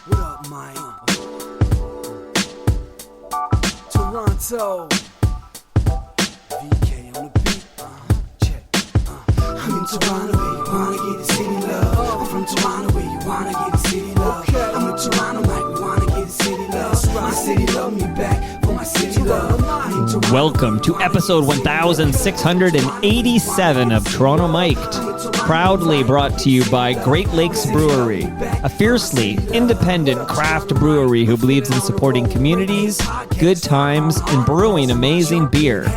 What up, Mike? Toronto. VK on the beat. Check. I'm in Toronto where you wanna get the city love. I'm from Toronto where you wanna get the city love. I'm in Toronto like we wanna get the city love. My city love me back for my city love. Welcome to episode 1687 of Toronto Mic'd, proudly brought to you by Great Lakes Brewery, a fiercely independent craft brewery who believes in supporting communities, good times, and brewing amazing beer.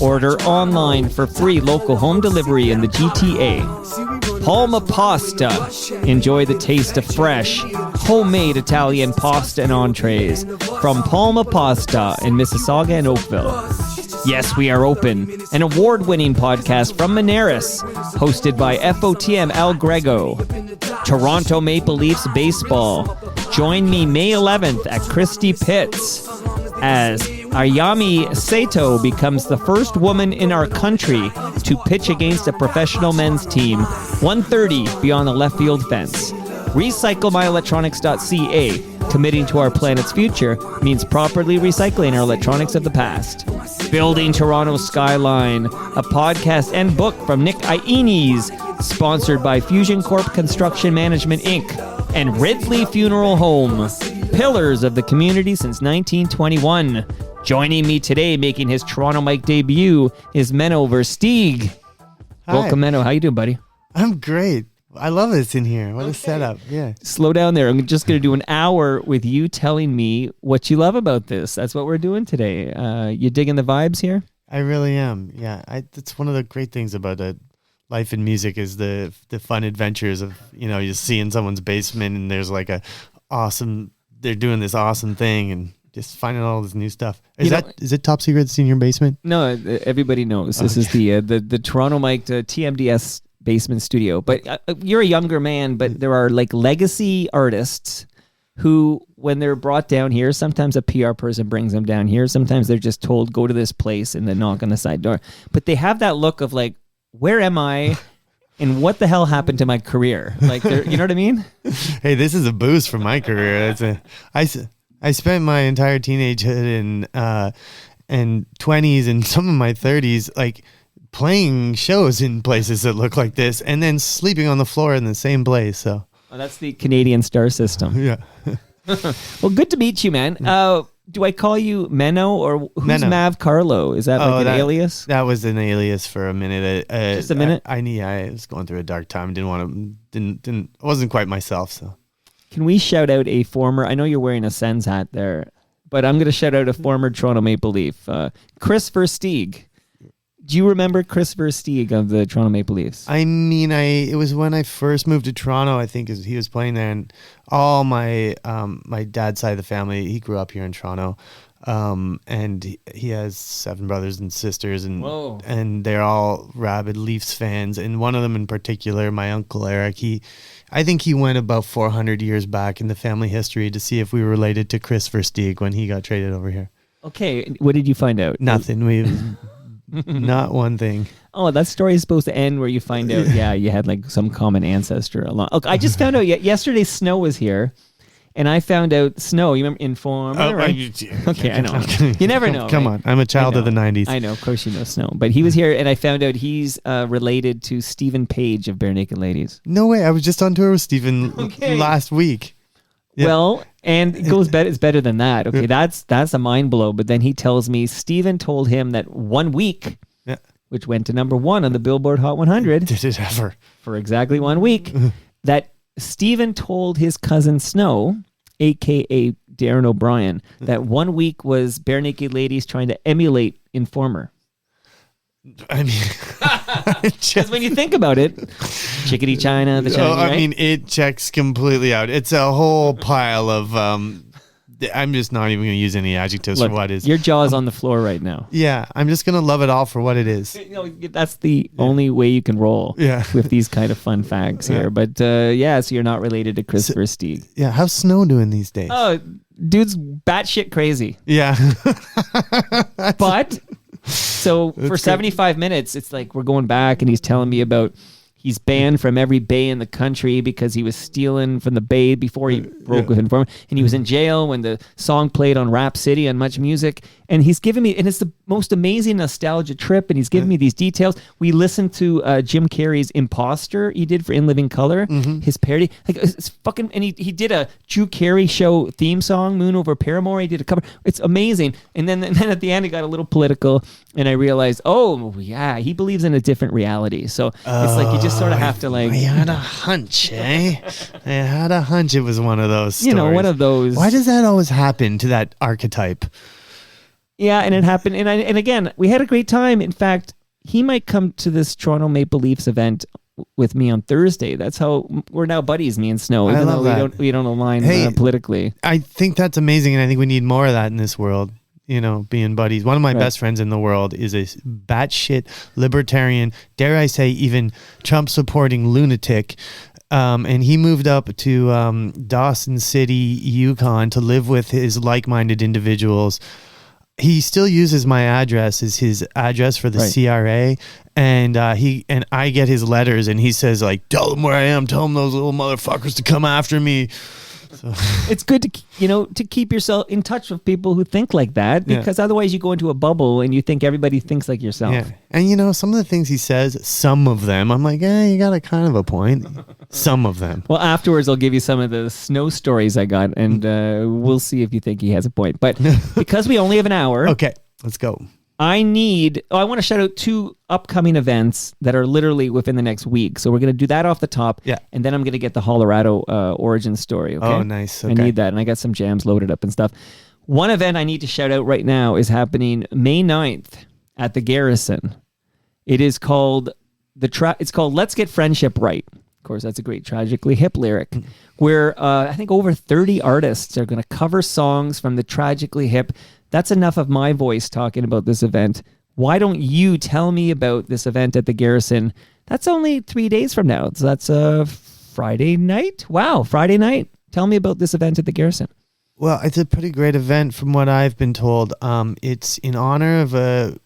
Order online for free local home delivery in the GTA. Palma Pasta. Enjoy the taste of fresh, homemade Italian pasta and entrees from Palma Pasta in Mississauga and Oakville. Yes, we are open, an award-winning podcast from Monaris, hosted by FOTM Al Grego. Toronto Maple Leafs Baseball. Join me May 11th at Christie Pitts as Ayami Sato becomes the first woman in our country to pitch against a professional men's team, 130 beyond the left field fence. RecycleMyElectronics.ca. Committing to our planet's future means properly recycling our electronics of the past. Building Toronto's Skyline, a podcast and book from Nick Iones, sponsored by Fusion Corp Construction Management, Inc. and Ridley Funeral Home, pillars of the community since 1921. Joining me today, making his Toronto Mic debut, is Menno Versteeg. Hi. Welcome, Menno. How you doing, buddy? I'm great. I love this in here. What a setup. Yeah. Slow down there. I'm just going to do an hour with you telling me what you love about this. That's what we're doing today. You digging the vibes here? I really am. Yeah. That's one of the great things about life in music is the fun adventures of, you're seeing someone's basement and there's like they're doing this awesome thing and just finding all this new stuff. Is it top secret that's in your basement? No, everybody knows. This is the Toronto Mic TMDS basement studio. But you're a younger man, but there are like legacy artists who, when they're brought down here, sometimes a PR person brings them down here. Sometimes they're just told, go to this place and then knock on the side door. But they have that look of like, where am I? And what the hell happened to my career? Like, you know what I mean? Hey, this is a boost for my career. I spent my entire teenagehood and 20s and some of my 30s, like, playing shows in places that look like this and then sleeping on the floor in the same place. So that's the Canadian star system. Yeah. Well, good to meet you, man. Do I call you Menno or who's Menno. Mav Carlo? Is that an alias? That was an alias for a minute. Just a minute? I was going through a dark time. I wasn't quite myself. So can we shout out a former, I know you're wearing a Sens hat there, but I'm going to shout out a former Toronto Maple Leaf, Chris Versteeg. Do you remember Chris Versteeg of the Toronto Maple Leafs? I mean, it was when I first moved to Toronto, I think he was playing there, and all my dad's side of the family, he grew up here in Toronto, and he has 7 brothers and sisters, and they're all rabid Leafs fans, and one of them in particular, my Uncle Eric, I think he went about 400 years back in the family history to see if we were related to Chris Versteeg when he got traded over here. Okay, what did you find out? Nothing. Not one thing. Oh, that story is supposed to end where you find out, you had like some common ancestor along. Okay, I just found out yesterday Snow was here, and I found out Snow, you remember Informer, right? Okay, I know. You never know. Come right? on, I'm a child of the 90s. I know, of course you know Snow. But he was here, and I found out he's related to Stephen Page of Bare Naked Ladies. No way, I was just on tour with Stephen last week. Yeah. Well, and it goes better. It's better than that. Okay, that's a mind blow. But then he tells me Stephen told him that 1 week, which went to number 1 on the Billboard Hot 100. Did it ever? For exactly 1 week, that Stephen told his cousin Snow, a.k.a. Darren O'Brien, that 1 week was Bare Naked Ladies trying to emulate Informer. I mean, because when you think about it, Chickadee China, the Chinese, right? I mean, it checks completely out. It's a whole pile of. I'm just not even going to use any adjectives for what is. Your jaw is on the floor right now. Yeah, I'm just going to love it all for what it is. That's the only way you can roll. With these kind of fun facts here. But so you're not related to Chris Versteeg. Yeah, how's Snow doing these days? Oh, dude's batshit crazy. Yeah, but. So for 75 minutes, it's like we're going back and he's telling me about He's banned from every bay in the country because he was stealing from the bay before he broke with Informer. And he was in jail when the song played on Rap City on Much Music. And he's giving me, and it's the most amazing nostalgia trip. And he's giving me these details. We listened to Jim Carrey's Imposter he did for In Living Color, his parody. Like it's fucking, and he did a Drew Carey show theme song, Moon Over Paramore. He did a cover. It's amazing. And then at the end, it got a little political. And I realized, oh, yeah, he believes in a different reality. So it's like you just sort of have to like... I had a hunch, eh? I had a hunch it was one of those stories. You know, one of those... Why does that always happen to that archetype? Yeah, and it happened. And again, we had a great time. In fact, he might come to this Toronto Maple Leafs event with me on Thursday. That's how we're now buddies, me and Snow, even though we don't align politically. I think that's amazing, and I think we need more of that in this world. You know, being buddies. One of my best friends in the world is a batshit libertarian, dare I say, even Trump-supporting lunatic. And he moved up to Dawson City, Yukon, to live with his like-minded individuals. He still uses my address as his address for the CRA, and I get his letters, and he says like, "Tell them where I am. Tell them those little motherfuckers to come after me." So. It's good to keep yourself in touch with people who think like that, because otherwise you go into a bubble and you think everybody thinks like yourself. Yeah. And some of the things he says, some of them, I'm like, you got a kind of a point. Some of them. Well, afterwards I'll give you some of the Snow stories I got, and we'll see if you think he has a point. But because we only have an hour, okay, let's go. I want to shout out 2 upcoming events that are literally within the next week. So we're going to do that off the top. Yeah. And then I'm going to get the Hollerado origin story. Okay? Oh, nice. Okay. I need that. And I got some jams loaded up and stuff. One event I need to shout out right now is happening May 9th at the Garrison. It is called it's called Let's Get Friendship Right. Of course, that's a great Tragically Hip lyric, where I think over 30 artists are going to cover songs from the Tragically Hip. That's enough of my voice talking about this event. Why don't you tell me about this event at the Garrison? That's only 3 days from now. So that's Friday night. Wow, Friday night. Tell me about this event at the Garrison. Well, it's a pretty great event from what I've been told. It's in honor of a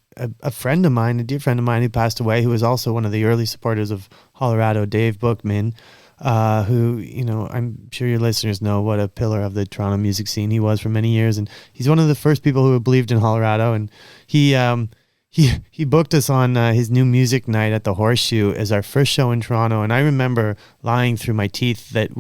friend of mine, a dear friend of mine who passed away, who was also one of the early supporters of Hollerado, Dave Bookman. Who, I'm sure your listeners know what a pillar of the Toronto music scene he was for many years. And he's one of the first people who believed in Hollerado. And he booked us on his new music night at the Horseshoe as our first show in Toronto. And I remember lying through my teeth that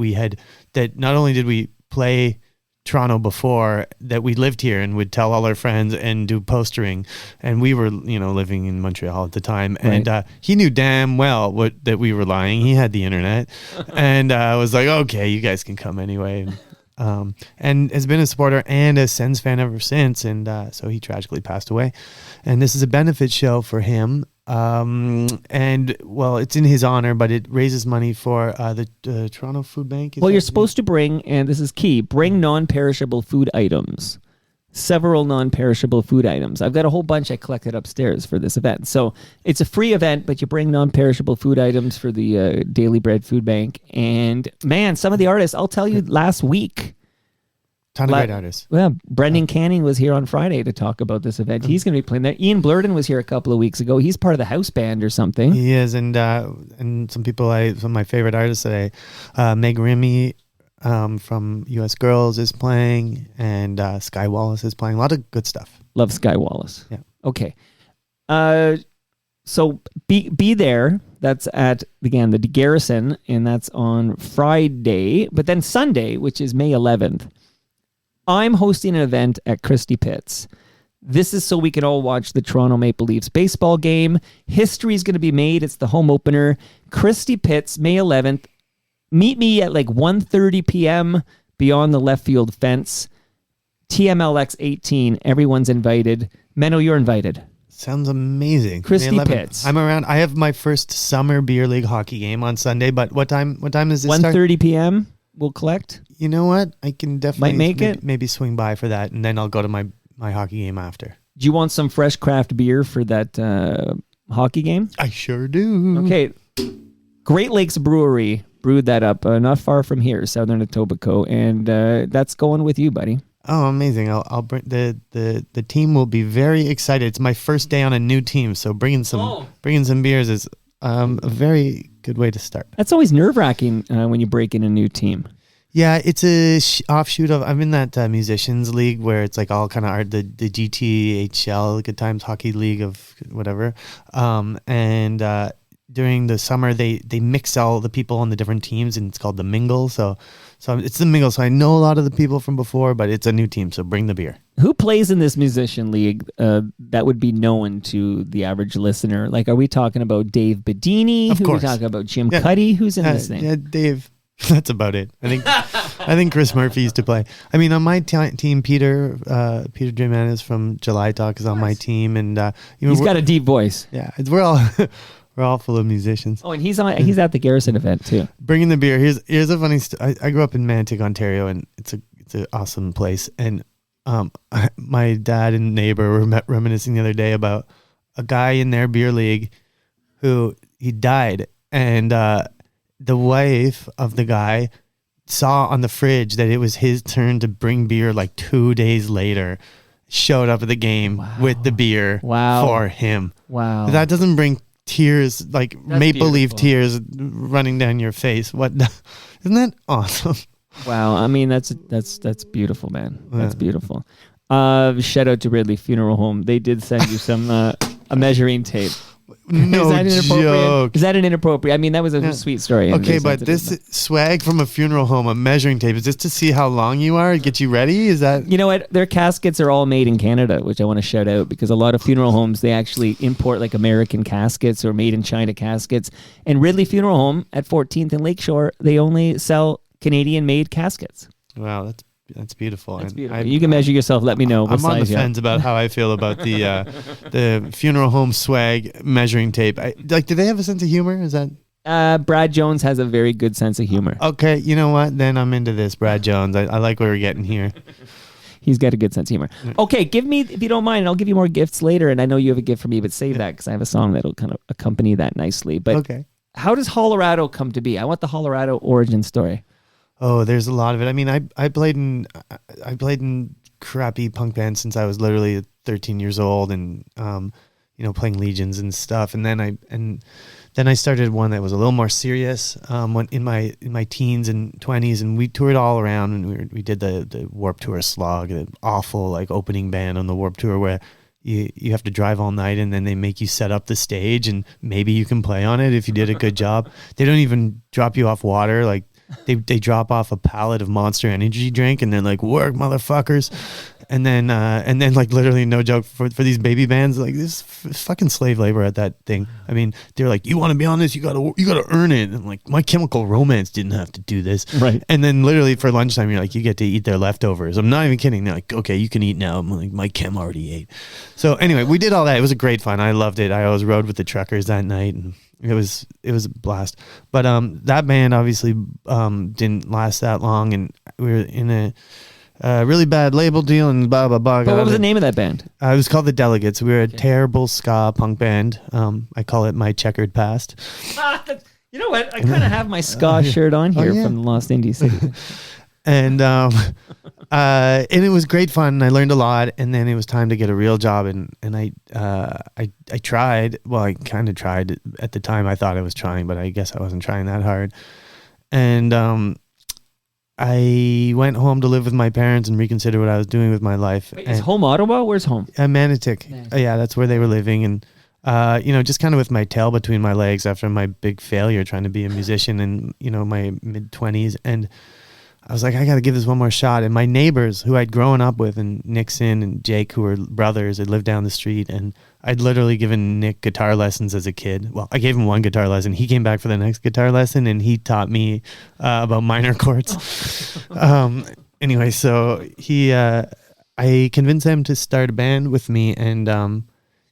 not only did we play Toronto before, that we lived here and would tell all our friends and do postering, and we were living in Montreal at the time, and he knew damn well that we were lying. He had the internet, and I was like, okay, you guys can come anyway, and has been a supporter and a Sens fan ever since, and so he tragically passed away, and this is a benefit show for him. And well, it's in his honor, but it raises money for the Toronto Food Bank. Well, you're supposed to bring, and this is key, bring non-perishable food items. Several non-perishable food items. I've got a whole bunch I collected upstairs for this event. So it's a free event, but you bring non-perishable food items for the Daily Bread Food Bank. And man, some of the artists, I'll tell you, last week, ton of great artists. Well, Brendan Canning was here on Friday to talk about this event. He's going to be playing there. Ian Blurden was here a couple of weeks ago. He's part of the house band or something. He is, and some people, some of my favorite artists today, Meg Remy from U.S. Girls is playing, and Sky Wallace is playing. A lot of good stuff. Love Sky Wallace. Yeah. Okay. So be there. That's at, again, the Garrison, and that's on Friday. But then Sunday, which is May 11th, I'm hosting an event at Christie Pitts. This is so we can all watch the Toronto Maple Leafs baseball game. History is going to be made. It's the home opener. Christie Pitts, May 11th. Meet me at like 1:30 p.m. beyond the left field fence. TMLX 18. Everyone's invited. Menno, you're invited. Sounds amazing. Christie Pitts. I'm around. I have my first summer beer league hockey game on Sunday, but what time does this start? 1:30 p.m. We'll collect. You know what? I can definitely might make it. Maybe swing by for that, and then I'll go to my hockey game after. Do you want some fresh craft beer for that hockey game? I sure do. Okay. Great Lakes Brewery brewed that up not far from here, Southern Etobicoke, and that's going with you, buddy. Oh, amazing! I'll bring the team will be very excited. It's my first day on a new team, so bringing some beers is a very good way to start. That's always nerve-wracking when you break in a new team. Yeah, it's a offshoot of. I'm in that musicians league where it's like all kind of art, the GTHL, Good Times Hockey League of whatever. And during the summer, they mix all the people on the different teams, and it's called the Mingle. So it's the Mingle. So I know a lot of the people from before, but it's a new team. So bring the beer. Who plays in this musician league that would be known to the average listener? Like, are we talking about Dave Bedini? Of course. Are we talking about Jim Cuddy? Who's in this thing? Yeah, Dave. That's about it. I think Chris Murphy used to play. I mean, on my team, Peter Dramanis from July Talk is on my team, and he's got a deep voice. Yeah, we're all full of musicians. Oh, and he's at the Garrison event too. Bringing the beer. Here's a funny. I grew up in Mantic, Ontario, and it's an awesome place. And my dad and neighbor were reminiscing the other day about a guy in their beer league who he died, and the wife of the guy saw on the fridge that it was his turn to bring beer like 2 days later, showed up at the game with the beer for him. Wow. That doesn't bring tears, like maple leaf tears running down your face. What? Isn't that awesome? Wow. I mean, that's beautiful, man. That's beautiful. Shout out to Ridley Funeral Home. They did send you some a measuring tape. No joke. Is that an inappropriate? I mean, that was a sweet story. Okay, but this swag from a funeral home, a measuring tape, is this to see how long you are, get you ready? Is that... You know what? Their caskets are all made in Canada, which I want to shout out, because a lot of funeral homes, they actually import like American caskets or made in China caskets. And Ridley Funeral Home at 14th and Lakeshore, they only sell Canadian-made caskets. Wow, that's beautiful. That's beautiful. You can measure yourself. Let me know. I'm on the fence about how I feel about the funeral home swag measuring tape. Do they have a sense of humor? Is that... Brad Jones has a very good sense of humor. Okay, you know what? Then I'm into this, Brad Jones. I like where we're getting here. He's got a good sense of humor. Okay, give me, if you don't mind, I'll give you more gifts later. And I know you have a gift for me, but save that because I have a song that'll kind of accompany that nicely. But okay. How does Hollerado come to be? I want the Hollerado origin story. Oh, there's a lot of it. I mean, I played in crappy punk bands since I was literally 13 years old, and playing legions and stuff. And then I started one that was a little more serious in my teens and 20s, and we toured all around, and we did the Warped Tour slog, the awful like opening band on the Warped Tour where you have to drive all night, and then they make you set up the stage, and maybe you can play on it if you did a good job. They don't even drop you off water. Like they drop off a pallet of Monster Energy drink, and they're like, "Work, motherfuckers." And then like literally no joke for these baby bands, like this fucking slave labor at that thing. I mean, they're like, you want to be on this, you gotta earn it. And like, My Chemical Romance didn't have to do this, right? And then literally for lunchtime, you're like, you get to eat their leftovers. I'm not even kidding. They're like, okay, you can eat now. I'm like, my Chem already ate. So anyway, we did all that. It was a great fun. I loved it. I always rode with the truckers that night, and it was a blast. But that band obviously didn't last that long, and we were in a really bad label deal and blah blah blah. But what was the name of that band? It was called the Delegates. We were a terrible ska punk band. I call it my checkered past. You know what? I kind of have my ska shirt on here from the Lost Indies. And it was great fun. I learned a lot, and then it was time to get a real job. And I tried. Well, I kind of tried at the time. I thought I was trying, but I guess I wasn't trying that hard. And I went home to live with my parents and reconsider what I was doing with my life. Wait, is home Ottawa? Where's home? Manitic. Yeah, that's where they were living. And, just kind of with my tail between my legs after my big failure trying to be a musician in, my mid-20s. And I was like, I got to give this one more shot. And my neighbors who I'd grown up with, and Nixon and Jake, who were brothers, had lived down the street. And I'd literally given Nick guitar lessons as a kid. Well, I gave him one guitar lesson. He came back for the next guitar lesson, and he taught me about minor chords. Anyway, so I convinced them to start a band with me, and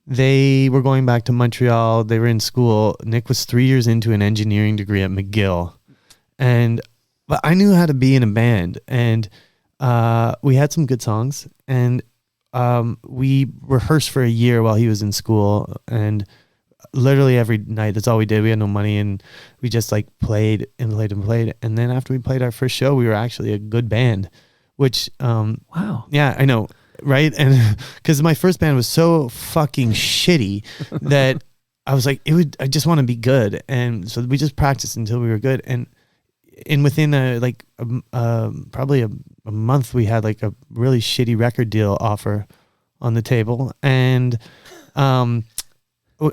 they were going back to Montreal. They were in school. Nick was 3 years into an engineering degree at McGill. But I knew how to be in a band, and we had some good songs, and we rehearsed for a year while he was in school, and literally every night, that's all we did. We had no money, and we just like played and played and played. And then after we played our first show, we were actually a good band, which, wow. Yeah, I know. Right. And because my first band was so fucking shitty that I was like, I just want to be good. And so we just practiced until we were good. And within probably a month, we had like a really shitty record deal offer on the table. And, can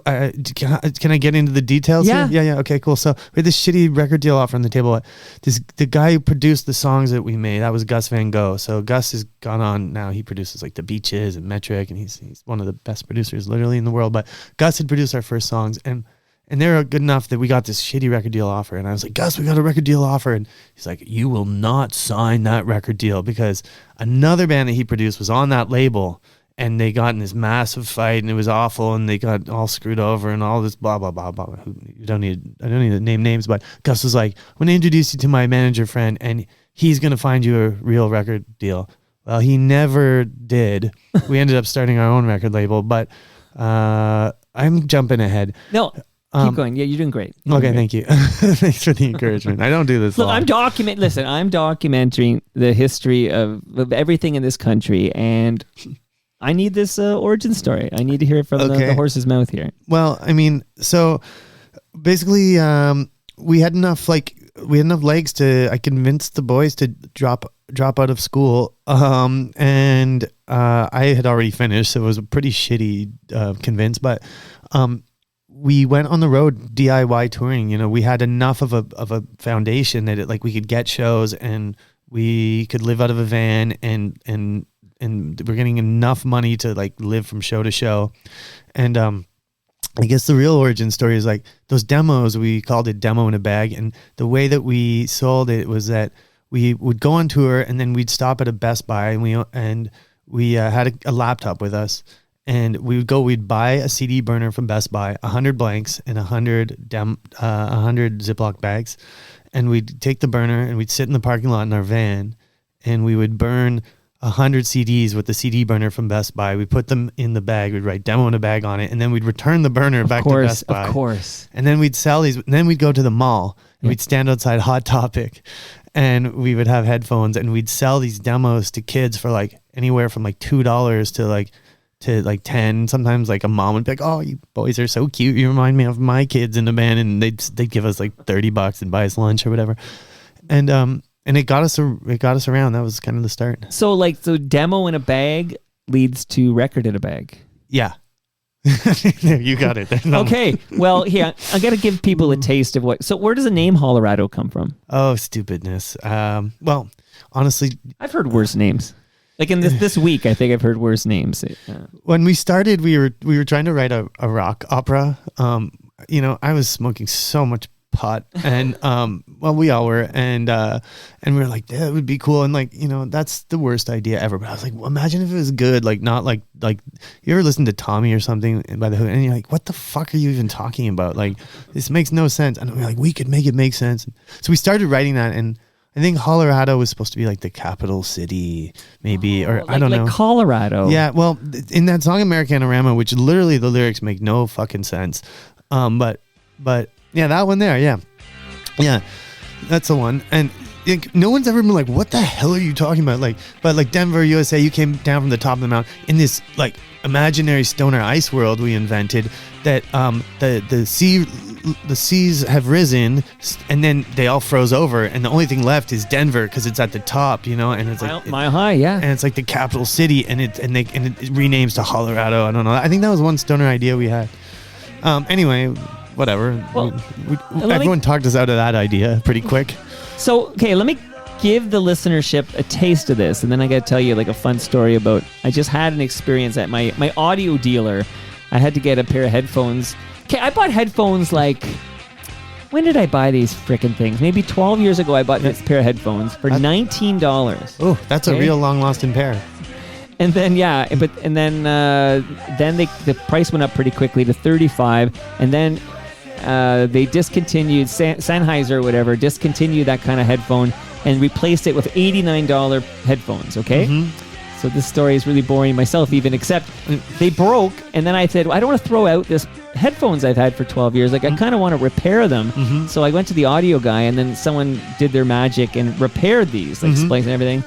I get into the details? Yeah. Here? Yeah. Okay, cool. So we had this shitty record deal offer on the table. The guy who produced the songs that we made, that was Gus Van Gogh. So Gus has gone on now. He produces like The Beaches and Metric, and he's one of the best producers literally in the world. But Gus had produced our first songs, and they were good enough that we got this shitty record deal offer. And I was like, Gus, we got a record deal offer. And he's like, you will not sign that record deal, because another band that he produced was on that label. And they got in this massive fight, and it was awful, and they got all screwed over, and all this blah blah blah blah. I don't need to name names, but Gus was like, "I'm gonna introduce you to my manager friend, and he's gonna find you a real record deal." Well, he never did. We ended up starting our own record label, but I'm jumping ahead. No, keep going. Yeah, you're doing great. Thank you. Thanks for the encouragement. I don't do this. Look, long. I'm documenting the history of everything in this country, and I need this origin story. I need to hear it from the horse's mouth here. Well, I mean, so basically, we had enough legs to. I convinced the boys to drop out of school, and I had already finished, so it was a pretty shitty convince. But we went on the road DIY touring. You know, we had enough of a foundation that we could get shows, and we could live out of a van, and we're getting enough money to live from show to show. And I guess the real origin story is those demos, we called it Demo in a Bag. And the way that we sold it was that we would go on tour, and then we'd stop at a Best Buy, and we had a laptop with us, and we'd buy a CD burner from Best Buy, 100 blanks and 100 Ziploc bags. And we'd take the burner, and we'd sit in the parking lot in our van, and we would burn 100 CDs with the CD burner from Best Buy. We put them in the bag. We'd write Demo in a Bag on it, and then we'd return the burner back to Best Buy. Of course. And then we'd sell these. And then we'd go to the mall, and we'd stand outside Hot Topic, and we would have headphones, and we'd sell these demos to kids for anywhere from $2 to 10. Sometimes a mom would be like, "Oh, you boys are so cute. You remind me of my kids in the band," and they'd give us $30 and buy us lunch or whatever. And it got us around. That was kind of the start. So Demo in a Bag leads to Record in a Bag. Yeah. You got it. Okay. Well, here, I got to give people a taste of so where does the name Hollerado come from? Oh, stupidness. Well, honestly, I've heard worse names. In this week, I think I've heard worse names. When we started, we were trying to write a rock opera. I was smoking so much pot, and we all were, and we were like, that would be cool, and that's the worst idea ever. But I was like, well, imagine if it was good, not like you ever listen to Tommy or something by the Hood, and you're like, what the fuck are you even talking about? This makes no sense. And we're like, we could make it make sense. So we started writing that, and I think Hollerado was supposed to be the capital city, maybe, or I don't know. Colorado. Yeah, well, in that song Americanorama, which literally the lyrics make no fucking sense, but yeah, that one there, yeah, that's the one. And no one's ever been like, what the hell are you talking about? But Denver, USA, you came down from the top of the mountain in this imaginary stoner ice world we invented that the seas have risen, and then they all froze over, and the only thing left is Denver because it's at the top, and it's mile high, yeah, and it's the capital city, and it renames to Hollerado. I don't know. I think that was one stoner idea we had. Anyway. Whatever. Well, everyone talked us out of that idea pretty quick. So, okay, let me give the listenership a taste of this, and then I got to tell you a fun story about. I just had an experience at my audio dealer. I had to get a pair of headphones. Okay, I bought headphones when did I buy these frickin' things? Maybe 12 years ago. I bought this pair of headphones for $19. Oh, that's a real long lost in pair. And then then the price went up pretty quickly to $35, and then they discontinued Sennheiser or whatever, discontinued that kind of headphone and replaced it with $89 headphones. Okay. Mm-hmm. So this story is really boring myself even, except they broke, and then I said, well, I don't want to throw out this headphones I've had for 12 years. I kind of want to repair them. Mm-hmm. So I went to the audio guy, and then someone did their magic and repaired these, splice and everything.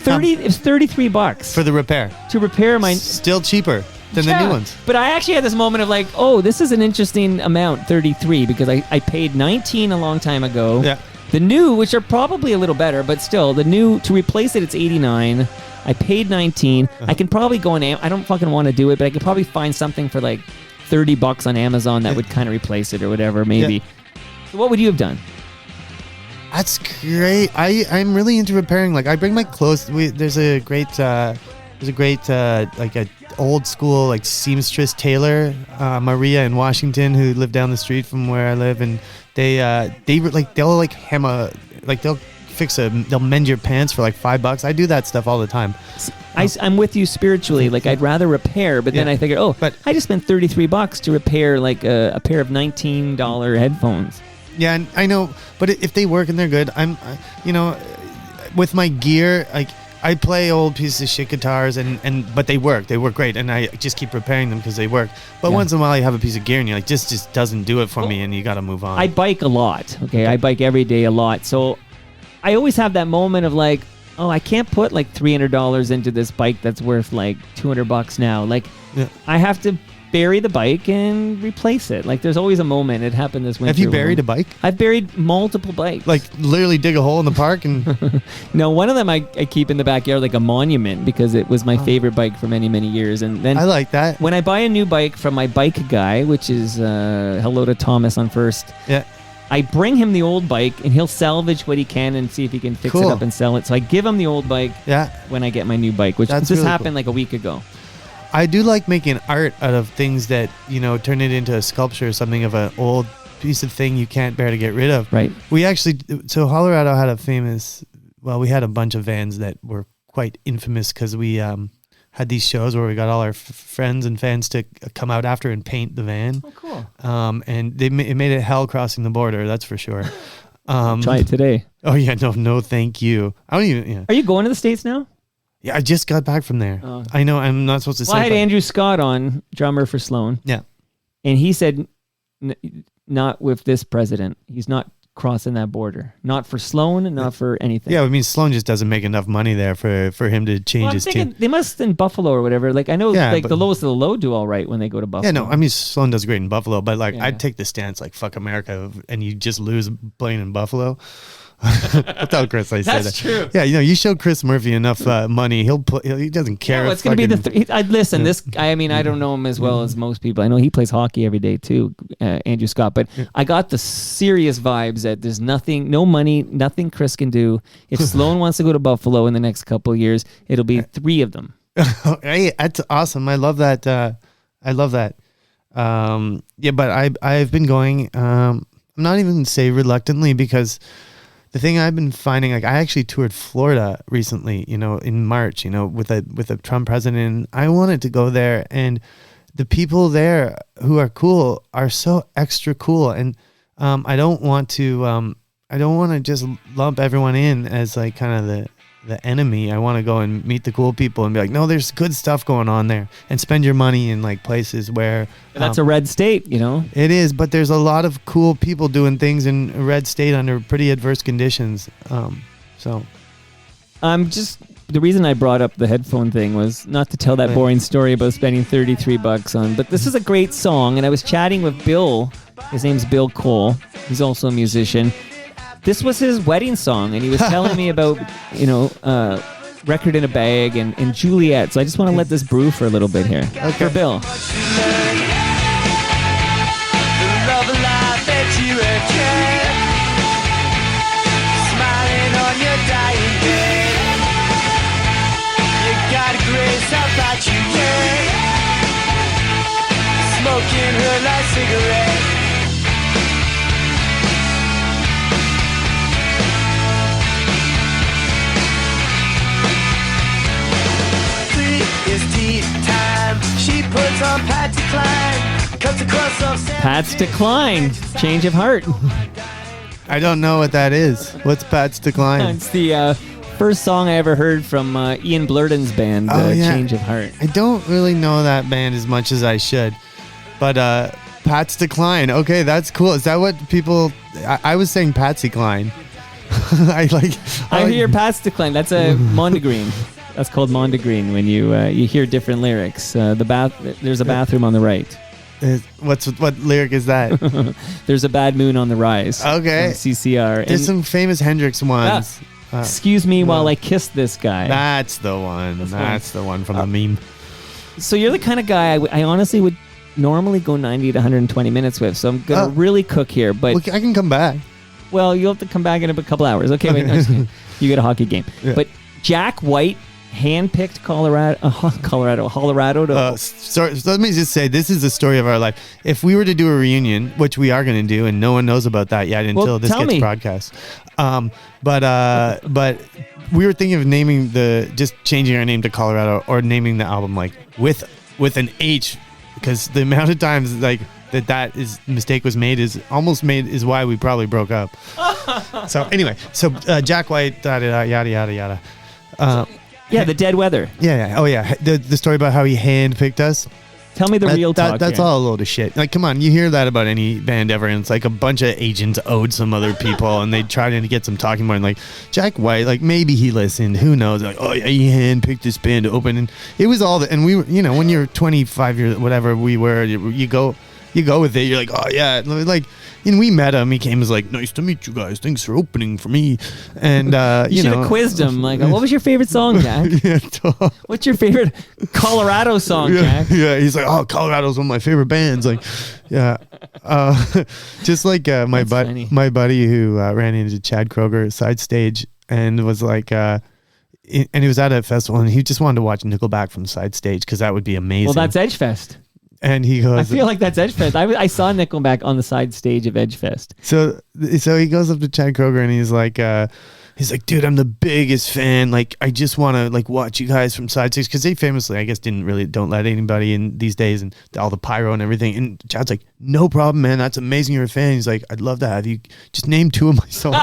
It was $33 for the repair. To repair my... Still cheaper. than the new ones. But I actually had this moment of like, oh, this is an interesting amount, 33, because I paid 19 a long time ago. Yeah. The new, which are probably a little better, but still, the new, to replace it, it's 89. I paid 19. I can probably go on, I don't fucking want to do it, but I could probably find something for like $30 on Amazon that would kind of replace it or whatever, maybe. Yeah. So what would you have done? That's great. I'm really into repairing. Like I bring my clothes. There's a great like a old school like seamstress tailor, Maria in Washington, who lived down the street from where I live, and they'll mend your pants for like $5. I do that stuff all the time. I'm with you spiritually. Like I'd rather repair, but then I figured, I just spent $33 to repair like a pair of $19 headphones. Yeah, and I know, but if they work and they're good, with my gear, like I play old pieces of shit guitars, but they work great, and I just keep repairing them because they work. But once in a while, you have a piece of gear and you're like, just doesn't do it for me, and you got to move on. I bike a lot. Okay, I bike every day a lot, so I always have that moment of like, oh, I can't put like $300 into this bike that's worth like $200 now. Like, I have to bury the bike and replace it. Like, there's always a moment. It happened this winter. Have you buried a bike? I've buried multiple bikes. Like, literally dig a hole in the park and... No, one of them I keep in the backyard like a monument because it was my favorite bike for many, many years. And then I like that. When I buy a new bike from my bike guy, which is hello to Thomas on First. Yeah. I bring him the old bike, and he'll salvage what he can and see if he can fix it up and sell it. So I give him the old bike when I get my new bike, which just happened like a week ago. I do like making art out of things that, turn it into a sculpture or something of an old piece of thing you can't bear to get rid of. Right. We actually, so Hollerado had we had a bunch of vans that were quite infamous because we had these shows where we got all our friends and fans to come out after and paint the van. Oh, cool. And it made it hell crossing the border, that's for sure. Try it today. Oh, yeah, no, thank you. I don't even, yeah. Are you going to the States now? Yeah, I just got back from there. I know I'm not supposed to say. I had Andrew Scott on, drummer for Sloan. Yeah. And he said, not with this president. He's not crossing that border. Not for Sloan, not for anything. Yeah, I mean, Sloan just doesn't make enough money there for him to change his tune. They must in Buffalo or whatever. Like, I know the lowest of the low do all right when they go to Buffalo. Yeah, no, I mean, Sloan does great in Buffalo, but I'd take the stance like, fuck America, and you just lose playing in Buffalo. I'll tell Chris I said that. That's true. Yeah, you show Chris Murphy enough money, he doesn't care. Yeah, it's going to be the listen, this I mean, I don't know him as well as most people. I know he plays hockey every day too, Andrew Scott, but I got the serious vibes that there's no money, nothing Chris can do. If Sloan wants to go to Buffalo in the next couple of years, it'll be 3 of them. Hey, that's awesome. I love that. Yeah, but I've been going, I'm not even say reluctantly, because the thing I've been finding, like I actually toured Florida recently, in March, with a Trump president. I wanted to go there, and the people there who are cool are so extra cool. And I don't want to just lump everyone in as like kind of the enemy. I want to go and meet the cool people and be like, no, there's good stuff going on there, and spend your money in like places where that's a red state, It is, but there's a lot of cool people doing things in a red state under pretty adverse conditions. The reason I brought up the headphone thing was not to tell that boring story about spending $33 on, but this is a great song. And I was chatting with Bill. His name's Bill Cole. He's also a musician. This was his wedding song, and he was telling me about, Record in a Bag and Juliet. So I just want to let this brew for a little bit here. Okay. For Bill. Smoking her last cigarette. It's tea time. She puts on Pat's Decline. Cuts across off Pat's Decline. Change of Heart. I don't know what that is. What's Pat's Decline? It's the first song I ever heard from Ian Blurden's band, Change of Heart. I don't really know that band as much as I should. But Pat's Decline. Okay, that's cool. Is that what people... I was saying Patsy Cline. I hear Pat's Decline. That's a Mondegreen. That's called Mondegreen when you hear different lyrics. There's a bathroom on the right. What lyric is that? There's a bad moon on the rise. Okay. From CCR. There's some famous Hendrix ones. Excuse me while I kiss this guy. That's the one. That's the one from the meme. So you're the kind of guy I honestly would normally go 90 to 120 minutes with. So I'm going to really cook here. But Look, I can come back. Well, you'll have to come back in a couple hours. Okay, wait, no, you get a hockey game. Yeah. But Jack White handpicked Hollerado to... So let me just say, this is the story of our life. If we were to do a reunion, which we are going to do, and no one knows about that yet until this gets broadcast. But we were thinking of just changing our name to Colorado, or naming the album like with an H, because the amount of times like that mistake was made is why we probably broke up. So anyway, Jack White, yada yada yada. Yeah, the Dead Weather. Yeah. Oh yeah, the story about how he handpicked us. Tell me the real talk. That's here. all a load of shit. Like, come on, you hear that about any band ever, and it's like a bunch of agents owed some other people, and they try to get some talking point. Like Jack White, like maybe he listened. Who knows? Like, oh yeah, he handpicked this band to open, and it was all and we were, when you're 25 years, whatever we were, you go with it. You're like, oh yeah, like. And we met him. He came, was like, nice to meet you guys. Thanks for opening for me. And you should have quizzed him. Like, what was your favorite song, Jack? What's your favorite Colorado song, Jack? Yeah, he's like, oh, Colorado's one of my favorite bands. Like, yeah, just like my buddy who ran into Chad Kroger side stage and was like, and he was at a festival and he just wanted to watch Nickelback from side stage because that would be amazing. Well, that's Edgefest. And he goes, I feel like that's Edgefest. I saw Nickelback on the side stage of Edgefest. So he goes up to Chad Kroger and he's like, dude, I'm the biggest fan. Like, I just want to like watch you guys from side stage, because they famously, I guess, don't let anybody in these days, and all the pyro and everything. And Chad's like, no problem, man. That's amazing. You're a fan. He's like, I'd love to have you just name 2 of my songs.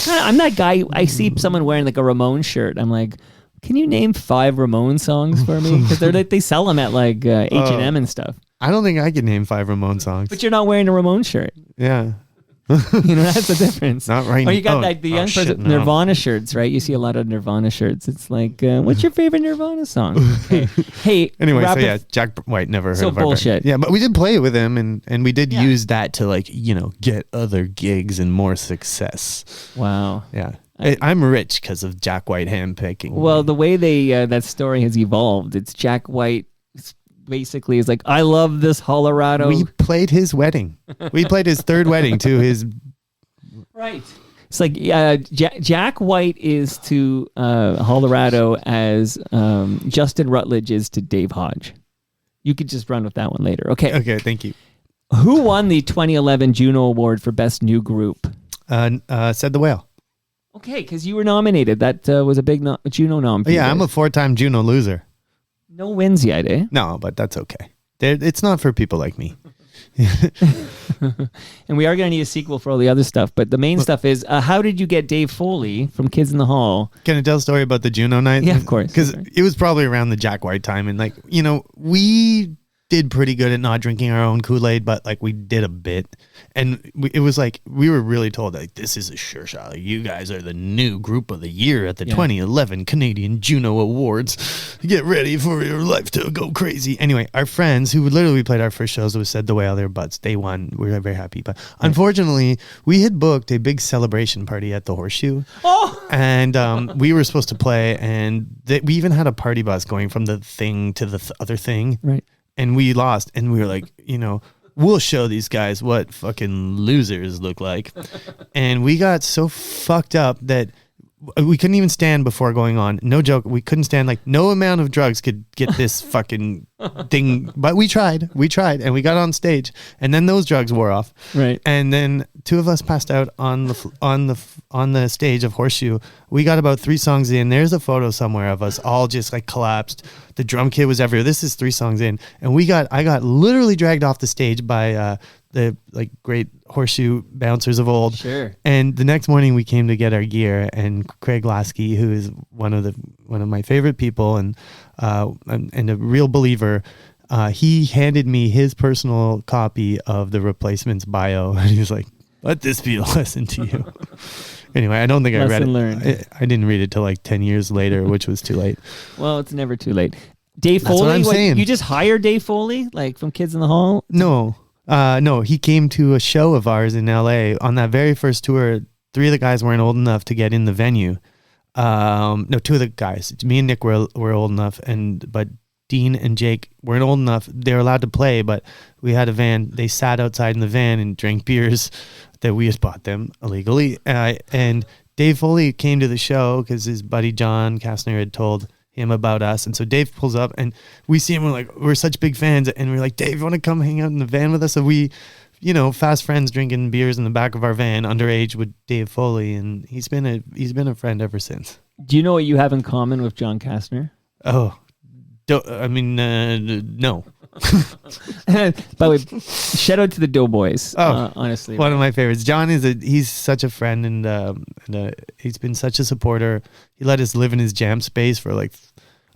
I'm that guy. I see someone wearing like a Ramones shirt. I'm like, can you name 5 Ramones songs for me? Because they sell them at like H&M and stuff. I don't think I can name 5 Ramones songs. But you're not wearing a Ramones shirt. Yeah. That's the difference. Not right now. Oh, you got the young person, Nirvana shirts, right? You see a lot of Nirvana shirts. It's like, what's your favorite Nirvana song? Okay. Hey, anyway, so yeah, Jack White never heard of our bullshit. band. Yeah, but we did play it with him, and we did use that to like, get other gigs and more success. Wow. Yeah. I'm rich because of Jack White handpicking. Well, the way that story has evolved, it's Jack White basically is like, I love this Hollerado. We played his wedding. We played his 3rd wedding to his. Right. It's like Jack White is to Hollerado as Justin Rutledge is to Dave Hodge. You could just run with that one later. Okay. Okay, thank you. Who won the 2011 Juno Award for Best New Group? Said the Whale. Okay, because you were nominated. That was a big Juno nom. Yeah, I'm a 4-time Juno loser. No wins yet, eh? No, but that's okay. It's not for people like me. And we are going to need a sequel for all the other stuff. But the main stuff is, how did you get Dave Foley from Kids in the Hall? Can I tell a story about the Juno night? Yeah, of course. Because it was probably around the Jack White time. And like, we did pretty good at not drinking our own Kool-Aid, but like we did a bit. And it was like, we were really told like, this is a sure shot. Like, you guys are the new group of the year at the 2011 Canadian Juno Awards. Get ready for your life to go crazy. Anyway, our friends who literally played our first shows with Said the Whale, their butts, they won. We were very happy. But unfortunately, we had booked a big celebration party at the Horseshoe. Oh! And we were supposed to play, and we even had a party bus going from the thing to the other thing. Right. And we lost, and we were like, we'll show these guys what fucking losers look like. And we got so fucked up that we couldn't even stand before going on. No joke. We couldn't stand. Like, no amount of drugs could get this fucking thing. But we tried, and we got on stage, and then those drugs wore off. Right. And then 2 of us passed out on the stage of Horseshoe. We got about 3 songs in. There's a photo somewhere of us all just like collapsed. The drum kit was everywhere. This is 3 songs in, and I got literally dragged off the stage by the like great Horseshoe bouncers of old. Sure. And the next morning we came to get our gear, and Craig Lasky, who is one of my favorite people and a real believer, he handed me his personal copy of the Replacements bio, and he was like, let this be a lesson to you. Anyway, I don't think I read Lesson it. learned. I didn't read it till like 10 years later, which was too late. Well, it's never too late. Dave That's Foley, what I'm saying. you just hired Dave Foley, like from Kids in the Hall? No, he came to a show of ours in LA on that very first tour. 3 of the guys weren't old enough to get in the venue. No, 2 of the guys, me and Nick were old enough, but Dean and Jake weren't old enough. They were allowed to play, but we had a van. They sat outside in the van and drank beers that we had bought them illegally. And Dave Foley came to the show because his buddy John Kastner had told him about us. And so Dave pulls up and we see him. We're such big fans. And we're like, Dave, you want to come hang out in the van with us? So we, fast friends drinking beers in the back of our van, underage with Dave Foley. And he's been a friend ever since. Do you know what you have in common with John Kastner? Oh, no. By the way, shout out to the Doughboys. Honestly, one of my favorites. John he's such a friend and he's been such a supporter. He let us live in his jam space for like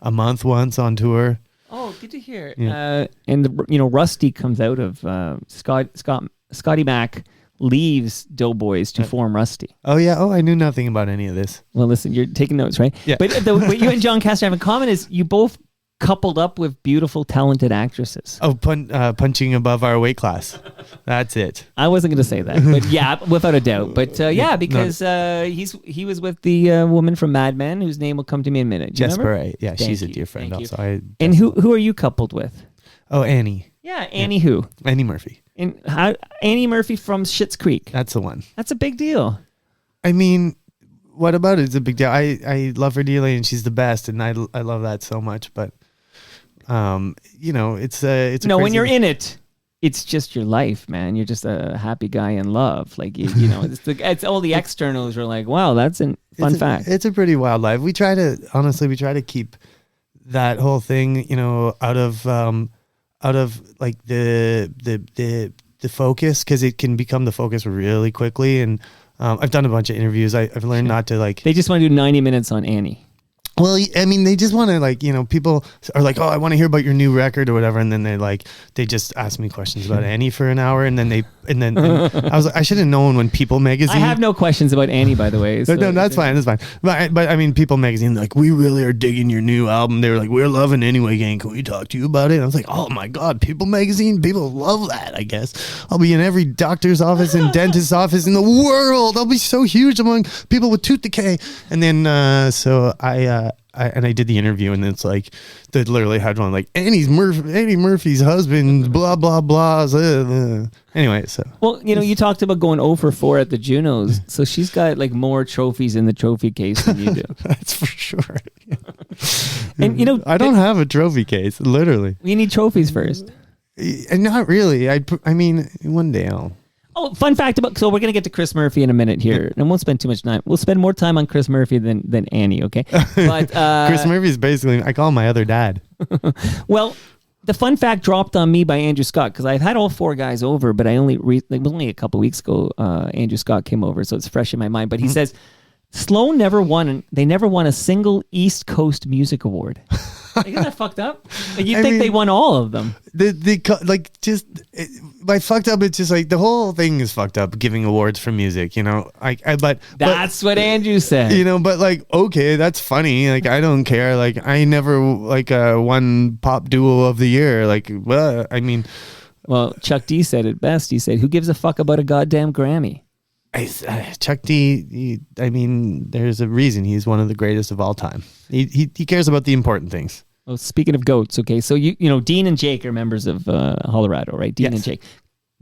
a month once on tour. Oh, good to hear. Yeah. And Rusty comes out of Scotty Mac leaves Doughboys to form Rusty. Oh yeah. Oh, I knew nothing about any of this. Well, listen, you're taking notes, right? Yeah. But what you and John Kastner have in common is you both coupled up with beautiful, talented actresses. Oh, punching above our weight class. That's it. I wasn't going to say that, but yeah, without a doubt. But because he was with the woman from Mad Men, whose name will come to me in a minute. Do you remember? Right. Yeah, she's a dear friend Thank also. And who are you coupled with? Oh, Annie. Yeah, Annie who? Annie Murphy. And Annie Murphy from Schitt's Creek. That's the one. That's a big deal. I mean, what about it? It's a big deal. I love her dearly, and she's the best, and I love that so much. But it's when you're in it, it's just your life, man. You're just a happy guy in love. Like it's all the externals. Are like, wow, that's a fun fact. It's a pretty wild life. We try to keep that whole thing, out of like the focus, because it can become the focus really quickly. And I've done a bunch of interviews. I've learned not to like. They just want to do 90 minutes on Annie. Well, I mean, they just want to people are like, oh, I want to hear about your new record or whatever. And then they just ask me questions about Annie for an hour. And then I was like, I should have known when People Magazine. I have no questions about Annie, by the way. So no, that's fine. That's fine. But I mean, People Magazine, like, we really are digging your new album. They were like, we're loving Anyway Gang. Can we talk to you about it? And I was like, oh my God, People Magazine. People love that, I guess. I'll be in every doctor's office and dentist's office in the world. I'll be so huge among people with tooth decay. And then, so I did the interview, and it's like they literally had one like Annie Murphy's husband, blah blah blah. Anyway, so you talked about going 0 for 4 at the Junos, so she's got like more trophies in the trophy case than you do. That's for sure. And I don't have a trophy case, literally. You need trophies first. And not really. I mean, one day I'll. Oh, fun fact so we're going to get to Chris Murphy in a minute here, and won't spend too much time. We'll spend more time on Chris Murphy than Annie, okay? But Chris Murphy is basically, I call him my other dad. Well, the fun fact dropped on me by Andrew Scott, because I've had all 4 guys over, but it was only a couple of weeks ago Andrew Scott came over, so it's fresh in my mind. But he says, Sloan never won a single East Coast Music Award. Like, isn't that fucked up? Like, you'd think they won all of them. By fucked up, it's just like the whole thing is fucked up. Giving awards for music, but that's what Andrew said. But like, okay, that's funny. Like, I don't care. Like, I never won pop duo of the year. Like, well, I mean, well, Chuck D said it best. He said, "Who gives a fuck about a goddamn Grammy?" Chuck D, I mean, there's a reason he's one of the greatest of all time. He cares about the important things. Well, speaking of goats, okay, so Dean and Jake are members of Hollerado, right? Dean and Jake.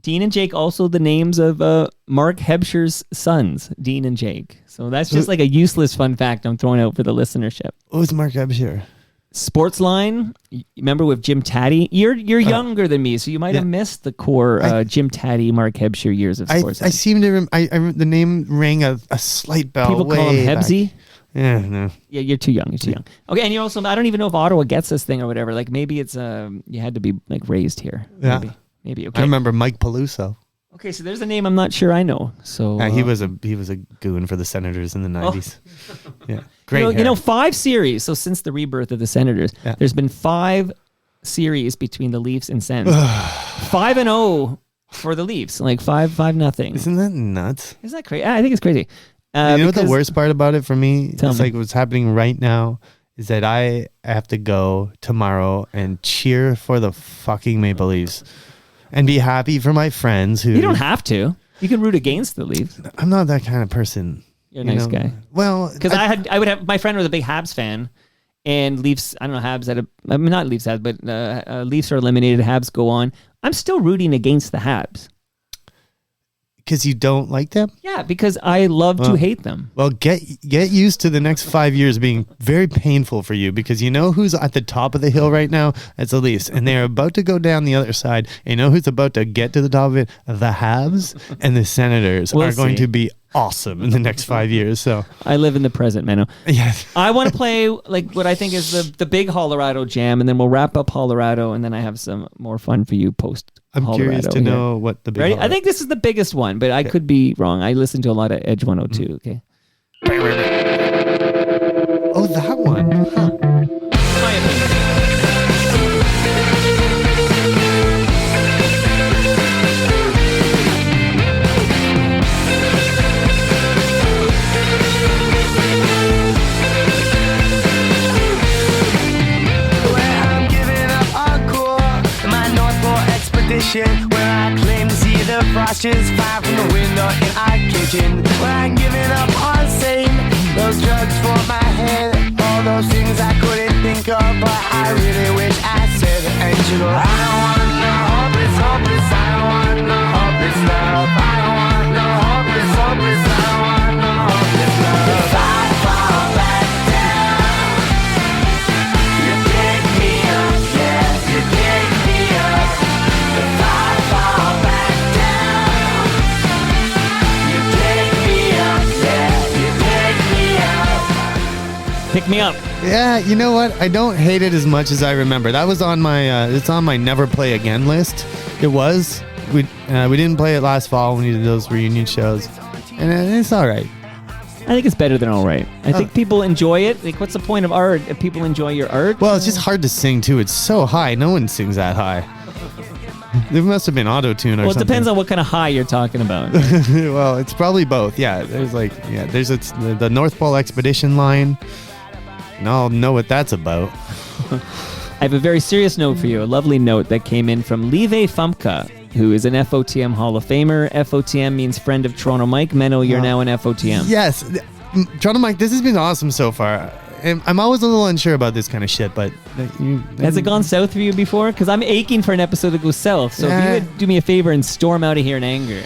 Dean and Jake, also the names of Mark Hebscher's sons, Dean and Jake. So that's just like a useless fun fact I'm throwing out for the listenership. Who's Mark Hebscher? Sportsline, remember with Jim Taddy? You're younger than me, so you might have missed the core Jim Taddy, Mark Hebscher years of Sportsline. I seem to the name rang a slight bell. People call him Hebsy. Yeah, no. Yeah, you're too young. Okay, and you're also, I don't even know if Ottawa gets this thing or whatever. Like, maybe it's you had to be like raised here. Yeah. Maybe. Okay. I remember Mike Peluso. Okay, so there's a name I'm not sure I know. So he was a goon for the Senators in the 90s. Yeah. Great. 5 series. So since the rebirth of the Senators, there's been 5 series between the Leafs and Sens. 5-0 for the Leafs. Like 5-0. Isn't that nuts? Isn't that crazy? I think it's crazy. You know what the because- worst part about it for me? Tell It's me. like what's happening right now is that I have to go tomorrow and cheer for the fucking Maple Leafs and be happy for my friends who. You don't have to. You can root against the Leafs. I'm not that kind of person. You're a nice guy. Well, Because I would have my friend was a big Habs fan, and Leafs. I don't know Habs not Leafs Habs, but Leafs are eliminated. Habs go on. I'm still rooting against the Habs. because you don't like them. Yeah, because I love to hate them. Well, get used to the next 5 years being very painful for you, because you know who's at the top of the hill right now? It's the Leafs, and they're about to go down the other side. And you know who's about to get to the top of it? The Habs and the Senators We'll are going see. to be awesome in the next 5 years. So I live in the present, Menno. yes, I want to play like what I think is the big Hollerado jam, and then we'll wrap up Hollerado, and then I have some more fun for you post. I'm curious to know what the big. Ready? I think this is the biggest one, but I could be wrong. I listen to a lot of Edge 102. Okay. Oh, that one. Huh. My opinion. I'm giving up hardcore my North Pole expedition, where I claim to see the frost just fly from the window in our kitchen. Where I'm giving up on sane, those drugs for my head, all those things I couldn't think of, but I really wish I said. And you go, I don't want no hopeless, hopeless, I don't want no hopeless love. I don't want no hopeless, hopeless, I don't want no hopeless love. If I fall back down, you pick me up, yeah, you pick me up. If I fall back down, you pick me up, yeah, you pick me up. Pick me up. Yeah, you know what? I don't hate it as much as I remember. That was on my. It's on my never play again list. It was. We didn't play it last fall when we did those reunion shows, and it's all right. I think it's better than all right. I think people enjoy it. Like, what's the point of art if people enjoy your art? Well, it's just hard to sing too. It's so high. No one sings that high. There must have been auto-tune or Well, it something. depends on what kind of high you're talking about. Well, it's probably both. Yeah, there's the North Pole Expedition line. And I'll know what that's about. I have a very serious note for you, a lovely note that came in from Live Famke, who is an FOTM Hall of Famer. FOTM means friend of Toronto Mike. Menno, you're now an FOTM. Yes, Toronto Mike, this has been awesome so far. And I'm always a little unsure about this kind of shit, but Has it gone south for you before? Because I'm aching for an episode to go south. So if you would do me a favor and storm out of here in anger.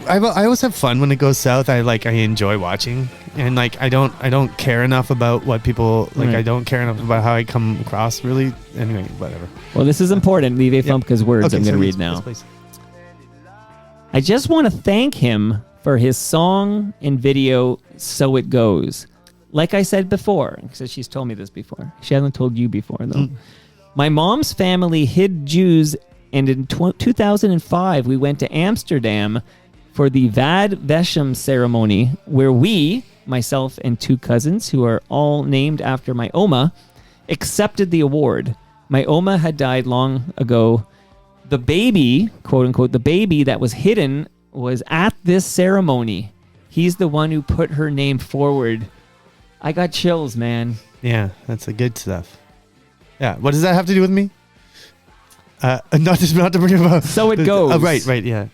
I always have fun when it goes south. I enjoy watching, and like I don't care enough about what people like. Right. I don't care enough about how I come across. Really, anyway, whatever. Well, this is important. Live Famke's words Okay, I'm going to so read yes, now. please. I just want to thank him for his song and video, So It Goes. Like I said before, because she's told me this before. She hasn't told you before, though. My mom's family hid Jews, and in 2005, we went to Amsterdam for the Vad Veshem ceremony, where we, myself and two cousins, who are all named after my Oma, accepted the award. My Oma had died long ago. The baby, quote unquote, the baby that was hidden was at this ceremony. He's the one who put her name forward. I got chills, man. Yeah, that's the good stuff. Yeah, what does that have to do with me? Not to bring about. So it goes. Right, yeah.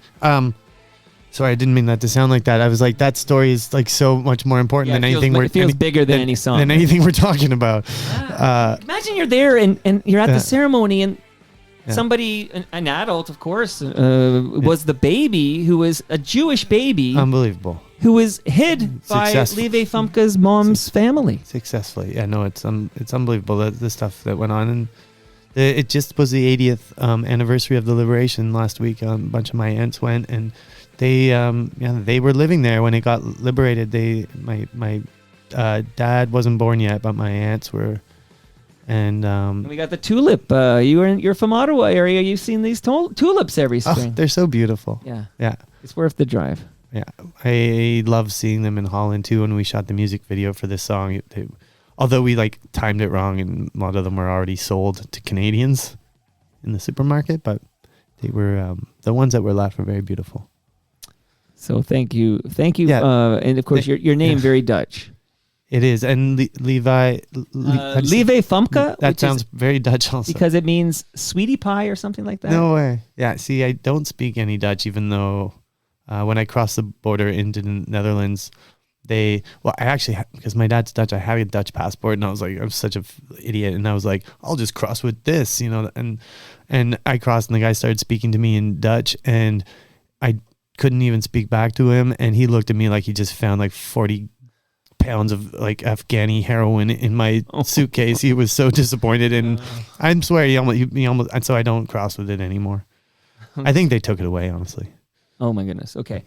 Sorry, I didn't mean that to sound like that. I was like, that story is like so much more important than anything. It feels bigger than any song. Than anything we're talking about. Imagine you're there and you're at Yeah. the ceremony and Yeah. somebody, an adult, of course, was the baby who was a Jewish baby Unbelievable. who was hid by Successful. Live Famke's mom's family. Successfully. Yeah, no, it's unbelievable, the stuff that went on. And it just was the 80th anniversary of the liberation last week. A bunch of my aunts went, and they were living there when it got liberated. My dad wasn't born yet, but my aunts were. And And we got the tulip. You're from Ottawa area. You've seen these tulips every spring. they're so beautiful. Yeah, Yeah. it's worth the drive. Yeah, I love seeing them in Holland too. When we shot the music video for this song, although we like timed it wrong, and a lot of them were already sold to Canadians in the supermarket, but they were the ones that were left were very beautiful. So thank you. Yeah. And of course, your name very Dutch. It is, and Levi. Lieve Fumka. That sounds very Dutch, also. Because it means sweetie pie or something like that. No way. Yeah. See, I don't speak any Dutch, even though when I crossed the border into the Netherlands, I actually, because my dad's Dutch, I have a Dutch passport, and I was like, I'm such an idiot, and I was like, I'll just cross with this, and I crossed, and the guy started speaking to me in Dutch, and I couldn't even speak back to him, and he looked at me like he just found like 40 pounds of like Afghani heroin in my suitcase. He was so disappointed, and I swear he almost, and so I don't cross with it anymore. I think they took it away, honestly. Oh my goodness. Okay.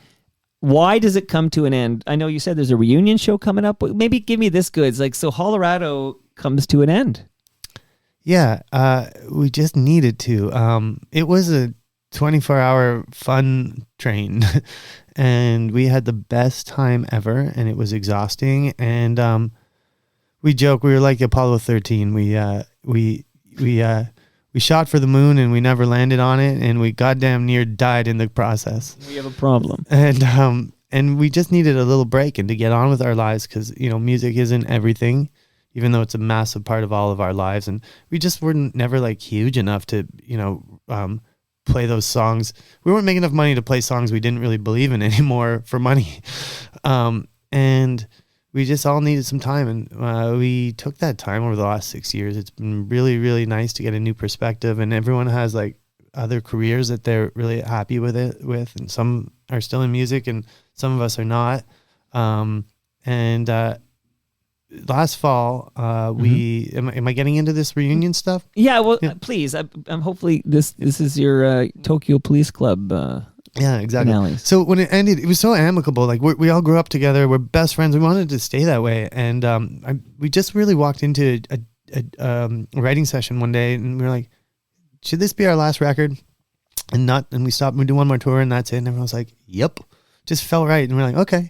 Why does it come to an end? I know you said there's a reunion show coming up, but maybe give me this goods. Like, so Hollerado comes to an end. Yeah, we just needed to. It was a 24-hour fun train, and we had the best time ever, and it was exhausting. And we joke, we were like Apollo 13. We shot for the moon, and we never landed on it, and we goddamn near died in the process. We have a problem. And we just needed a little break and to get on with our lives, because music isn't everything, even though it's a massive part of all of our lives. And we just were never like huge enough to play those songs. We weren't making enough money to play songs we didn't really believe in anymore for money. And we just all needed some time, and we took that time over the last 6 years. It's been really, really nice to get a new perspective, and everyone has like other careers that they're really happy with, and some are still in music, and some of us are not. Last fall, we am I getting into this reunion stuff? Yeah, well, please. I'm hopefully this is your Tokyo Police Club. Yeah, exactly. Finale. So when it ended, it was so amicable. Like we all grew up together. We're best friends. We wanted to stay that way, and we just really walked into a writing session one day, and we were like, "Should this be our last record?" And we stopped. We do one more tour, and that's it. And everyone was like, "Yep," just felt right, and we're like, "Okay."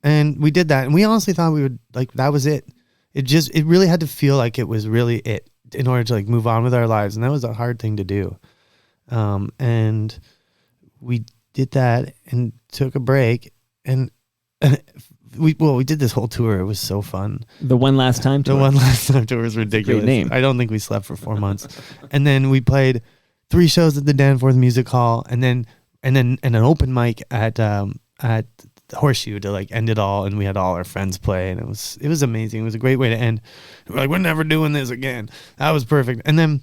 And we did that, and we honestly thought we would that was it. It really had to feel like it was really it in order to like move on with our lives, and that was a hard thing to do. And we did that and took a break, and we did this whole tour. It was so fun. The One Last Time tour. The One Last Time tour was ridiculous. Great name. I don't think we slept for 4 months, and then we played 3 shows at the Danforth Music Hall, and then an open mic at the Horseshoe to like end it all, and we had all our friends play, and it was amazing. It was a great way to end. We're like, we're never doing this again. That was perfect. And then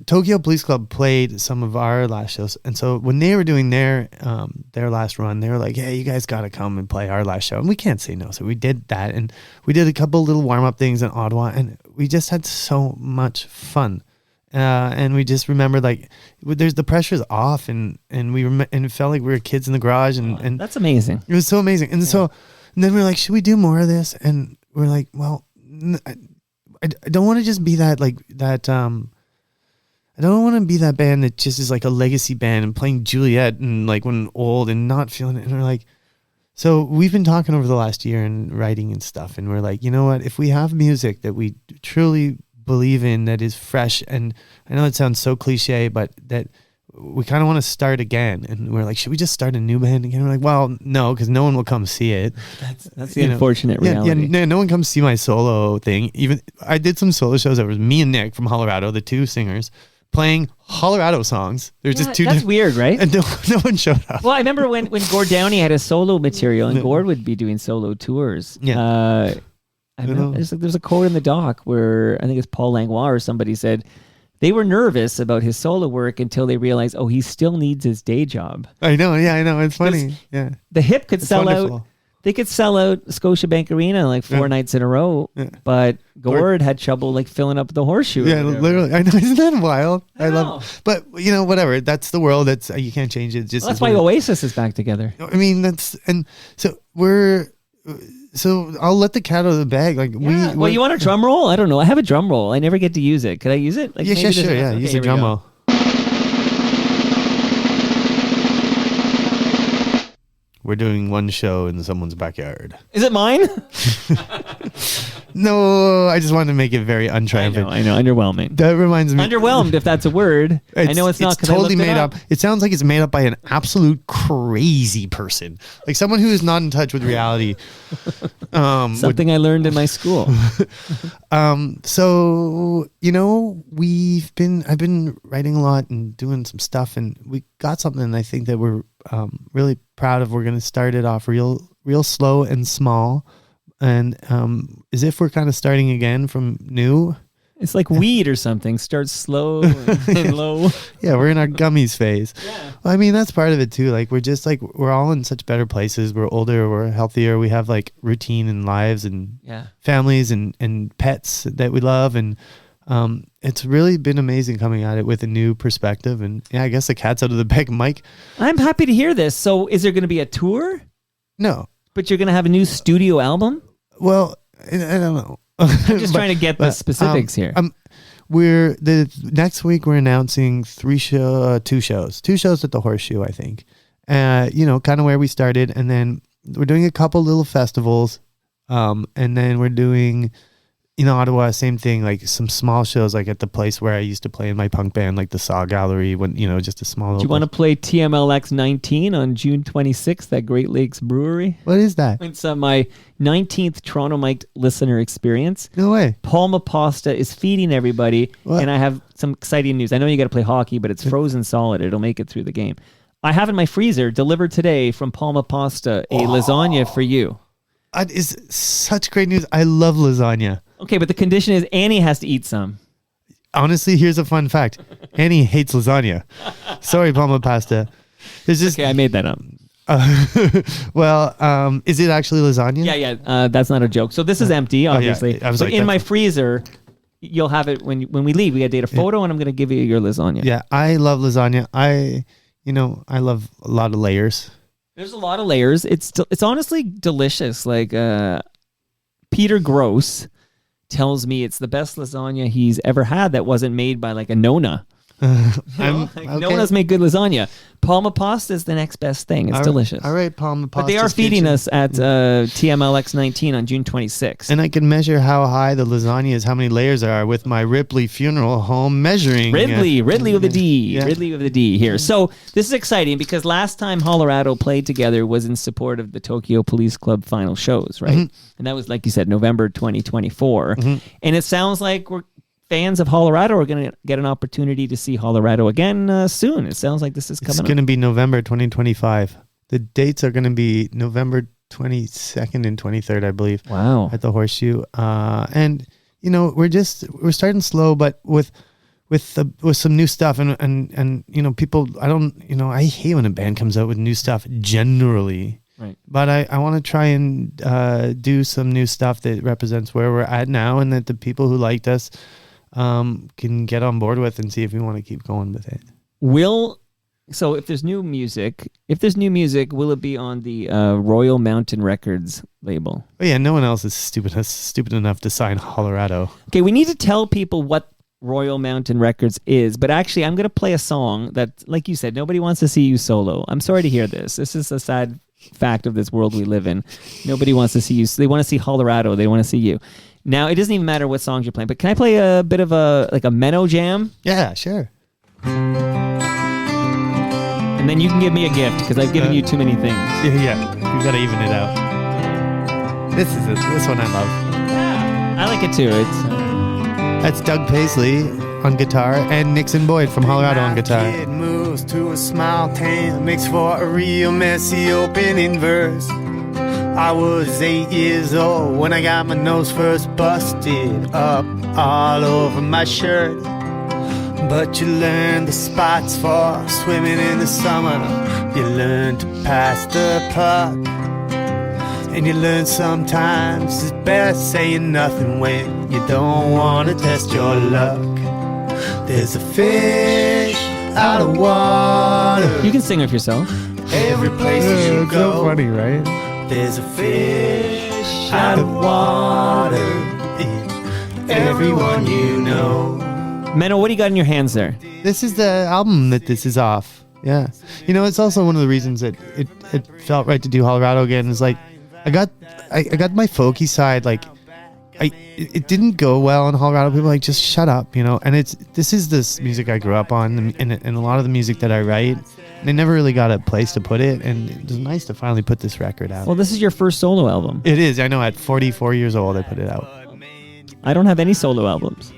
Tokyo Police Club played some of our last shows, and so when they were doing their last run, they were like, hey, you guys got to come and play our last show, and we can't say no. So we did that, and we did a couple little warm-up things in Ottawa, and we just had so much fun. And we just remembered like there's the pressure's off, and it felt like we were kids in the garage, and that's amazing. It was so amazing. And so and then we were like, should we do more of this? And we're like, well, I don't want to just be that I don't want to be that band that just is like a legacy band and playing Juliet and like when old and not feeling it. And we're like, so we've been talking over the last year and writing and stuff, and we're like, you know what, if we have music that we truly believe in, that is fresh, and I know it sounds so cliche, but that we kind of want to start again, and we're like, should we just start a new band again? We're like, well, no, because no one will come see it. That's the unfortunate reality. Yeah, no one comes see my solo thing. Even I did some solo shows. It was me and Nick from Hollerado, the 2 singers, playing Hollerado songs. There's just 2 that's weird, right? And no one showed up. Well, I remember when Gord Downey had his solo material, and Gord would be doing solo tours. Yeah. I remember there's a quote in the doc where I think it's Paul Langlois or somebody said they were nervous about his solo work until they realized, he still needs his day job. I know. Yeah, I know. It's funny. Yeah. The Hip could sell wonderful. out. They could sell out Scotiabank Arena like 4 nights in a row, but Gord had trouble like filling up the Horseshoe. Yeah, literally. I know. Isn't that wild? I love. But whatever. That's the world. That's you can't change it. That's why Oasis is back together. I mean, So I'll let the cat out of the bag. Like well, you want a drum roll? I don't know. I have a drum roll. I never get to use it. Could I use it? Like, yeah, sure. Yeah, use the drum roll. We're doing one show in someone's backyard. Is it mine? No, I just wanted to make it very untriumphant. I know. Underwhelming. That reminds me. Underwhelmed, if that's a word. I know it's not because totally made up. It sounds like it's made up by an absolute crazy person, like someone who is not in touch with reality. Something I learned in my school. So I've been writing a lot and doing some stuff, and we got something I think that we're really proud of. We're going to start it off real slow and small, and as if we're kind of starting again from new. It's like weed or something. Starts slow and low. Yeah, we're in our gummies phase. Yeah. Well, I mean, that's part of it too. Like we're all in such better places. We're older, we're healthier. We have like routine and lives and families and pets that we love. And it's really been amazing coming at it with a new perspective. And yeah, I guess the cat's out of the bag. Mike, I'm happy to hear this. So is there going to be a tour? No. But you're going to have a new studio album? Well, I don't know. I'm just trying to get the specifics here. Next week we're announcing two shows at the Horseshoe, I think. Kind of where we started, and then we're doing a couple little festivals, and then we're doing Ottawa, same thing, like some small shows, like at the place where I used to play in my punk band, like the Saw Gallery, when just a small. Do you want to play TMLX 19 on June 26th at Great Lakes Brewery? What is that? It's my 19th Toronto Mike listener experience. No way. Palma Pasta is feeding everybody, and I have some exciting news. I know you got to play hockey, but it's frozen solid. It'll make it through the game. I have in my freezer, delivered today from Palma Pasta, a lasagna for you. That is such great news. I love lasagna. Okay, but the condition is Annie has to eat some. Honestly, here's a fun fact. Annie hates lasagna. Sorry, Palma Pasta. Okay, I made that up. Is it actually lasagna? Yeah. That's not a joke. So this is empty, obviously. I was but in my freezer, you'll have it when we leave. We got to date a photo, and I'm going to give you your lasagna. Yeah, I love lasagna. I love a lot of layers. There's a lot of layers. It's honestly delicious. Like Peter Gross tells me it's the best lasagna he's ever had that wasn't made by like a Nona. Nona's make good lasagna. Palma Pasta is the next best thing. It's delicious. All right, Palma Pasta. But they are feeding us at TMLX 19 on June 26th. And I can measure how high the lasagna is, how many layers there are with my Ripley Funeral Home measuring. Ridley with a D. Yeah. Ridley with a D here. So this is exciting because last time Hollerado played together was in support of the Tokyo Police Club final shows, right? Mm-hmm. And that was, like you said, November 2024. Mm-hmm. And it sounds like fans of Hollerado are going to get an opportunity to see Hollerado again soon. It sounds like this is coming up. It's going to be November 2025. The dates are going to be November 22nd and 23rd, I believe. Wow. At the Horseshoe. And, we're starting slow, but with some new stuff and people, I hate when a band comes out with new stuff generally. Right. But I want to try and do some new stuff that represents where we're at now and that the people who liked us can get on board with and see if we want to keep going with it. So if there's new music, will it be on the Royal Mountain Records label? Oh yeah, no one else is stupid enough to sign Hollerado. Okay, we need to tell people what Royal Mountain Records is, but actually I'm going to play a song that, like you said, nobody wants to see you solo. I'm sorry to hear this. This is a sad fact of this world we live in. Nobody wants to see you. They want to see Hollerado. They want to see you. Now, it doesn't even matter what songs you're playing, but can I play a bit of a Menno jam? Yeah, sure. And then you can give me a gift because I've given you too many things. Yeah, you got to even it out. This one I love. Yeah, I like it too. That's Doug Paisley on guitar and Nixon Boyd from Hollerado on guitar. Kid moves to a small town, makes for a real messy opening verse. I was 8 years old when I got my nose first busted up all over my shirt. But you learn the spots for swimming in the summer. You learn to pass the puck. And you learn sometimes it's best saying nothing when you don't want to test your luck. There's a fish out of water. You can sing of yourself. Every place you It's go. so funny, right? There's a fish out of water in everyone you know. Menno, what do you got in your hands there? This is the album that this is off. Yeah. It's also one of the reasons that it felt right to do Hollerado again. Is like I got my folky side like it didn't go well in Hollerado. People were like, just shut up, and this is this music I grew up on, and a lot of the music that I write, they never really got a place to put it, and it was nice to finally put this record out. Well, this is your first solo album. It is. I know. At 44 years old, I put it out. I don't have any solo albums.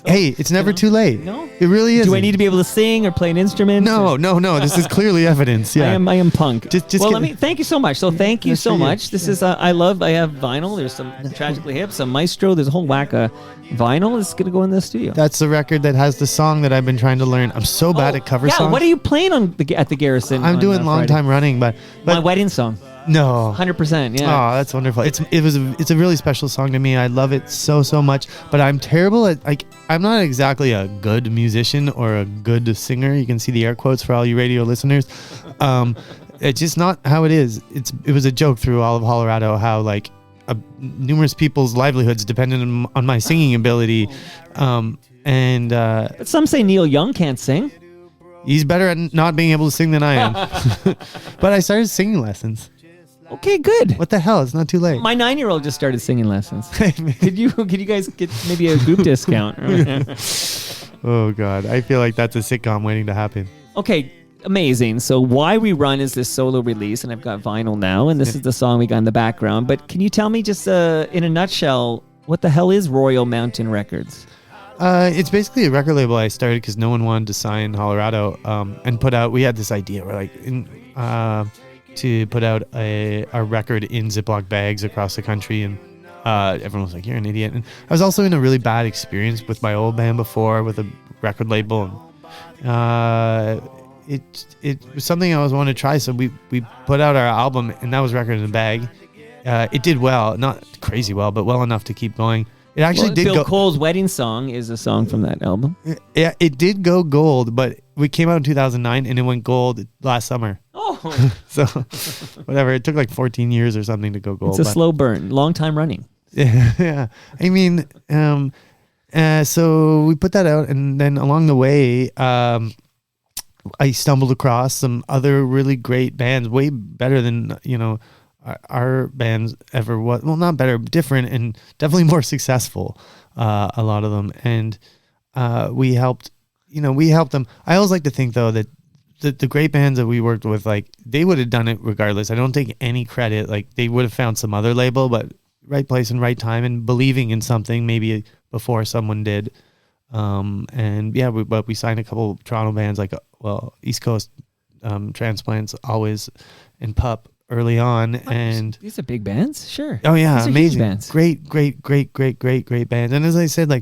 Hey, it's never too late. No? It really is. Do I need to be able to sing or play an instrument? No. This is clearly evidence. Yeah. I am punk. Just Thank you so much. So thank you That's so for you. much. This is, I have vinyl. There's some Tragically Hip, some Maestro. There's a whole whack of vinyl. It's going to go in the studio. That's the record that has the song that I've been trying to learn. I'm so bad at cover songs. What are you playing at the Garrison? I'm doing long Friday? time running, but My wedding song. no. 100%. Yeah. Oh, that's wonderful. It's a really special song to me. I love it so much, but I'm terrible at I'm not exactly a good musician or a good singer. You can see the air quotes for all you radio listeners. It's just not how it is. It was a joke through all of Hollerado how numerous people's livelihoods depended on my singing ability. But some say Neil Young can't sing. He's better at not being able to sing than I am. But I started singing lessons. Okay, good. What the hell? It's not too late. My 9-year-old just started singing lessons. Could you guys get maybe a group discount? Oh God, I feel like that's a sitcom waiting to happen. Okay, amazing. So Why We Run is this solo release, and I've got vinyl now, and this is the song we got in the background. But can you tell me just in a nutshell, what the hell is Royal Mountain Records? It's basically a record label I started because no one wanted to sign Hollerado and put out. We had this idea, to put out a record in Ziploc bags across the country, and everyone was like, "You're an idiot." And I was also in a really bad experience with my old band before with a record label. And, it was something I always wanted to try, so we put out our album, and that was Record in a Bag. It did well, not crazy well, but well enough to keep going. It actually did Bill go. Cole's wedding song is a song from that album. Yeah, it did go gold, but we came out in 2009, and it went gold last summer. Oh, So, whatever. It took 14 years or something to go gold. it's a slow burn, long time running. Yeah. I mean, so we put that out, and then along the way, I stumbled across some other really great bands, way better than, our bands ever was. Well, not better, different, and definitely more successful, a lot of them. And we helped them. I always like to think, though, that the great bands that we worked with, they would have done it regardless. I don't take any credit. They would have found some other label, but right place and right time, and believing in something maybe before someone did. And yeah, we signed a couple of Toronto bands, East Coast Transplants, Always, and Pup early on. And These are big bands, sure. oh yeah, These are amazing huge bands. Great bands. And as I said,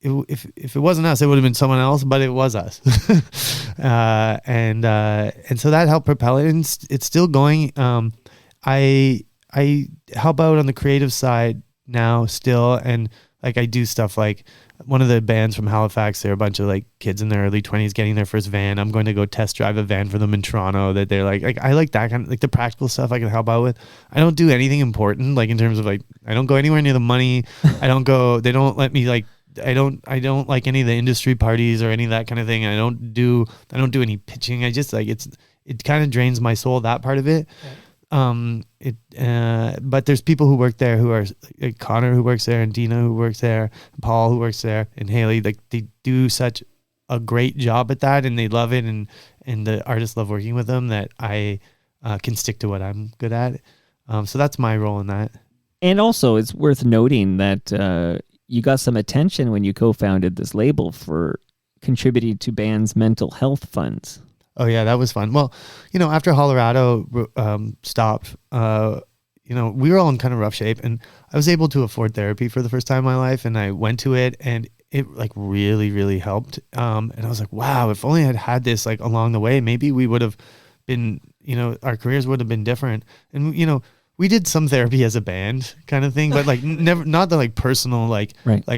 if it wasn't us, it would have been someone else, but it was us. And so that helped propel it, and it's still going. I help out on the creative side now still, and I do stuff one of the bands from Halifax, they're a bunch of kids in their early 20s getting their first van. I'm going to go test drive a van for them in Toronto that they're I like that kind of the practical stuff I can help out with. I don't do anything important in terms of I don't go anywhere near the money. I don't go, they don't let me I don't like any of the industry parties or any of that kind of thing. I don't do any pitching. I just it kind of drains my soul, that part of it. But there's people who work there who are Connor who works there, and Dina who works there, and Paul who works there, and Haley. They do such a great job at that, and they love it, and the artists love working with them, that I can stick to what I'm good at. So that's my role in that. And also, it's worth noting that you got some attention when you co-founded this label for contributing to bands' mental health funds. Oh yeah, that was fun. Well, after Hollerado stopped, we were all in kind of rough shape, and I was able to afford therapy for the first time in my life, and I went to it, and it really, really helped. And I was like, wow, if only I had this along the way, maybe we would have been, our careers would have been different. And we did some therapy as a band kind of thing, but never, not the personal, right.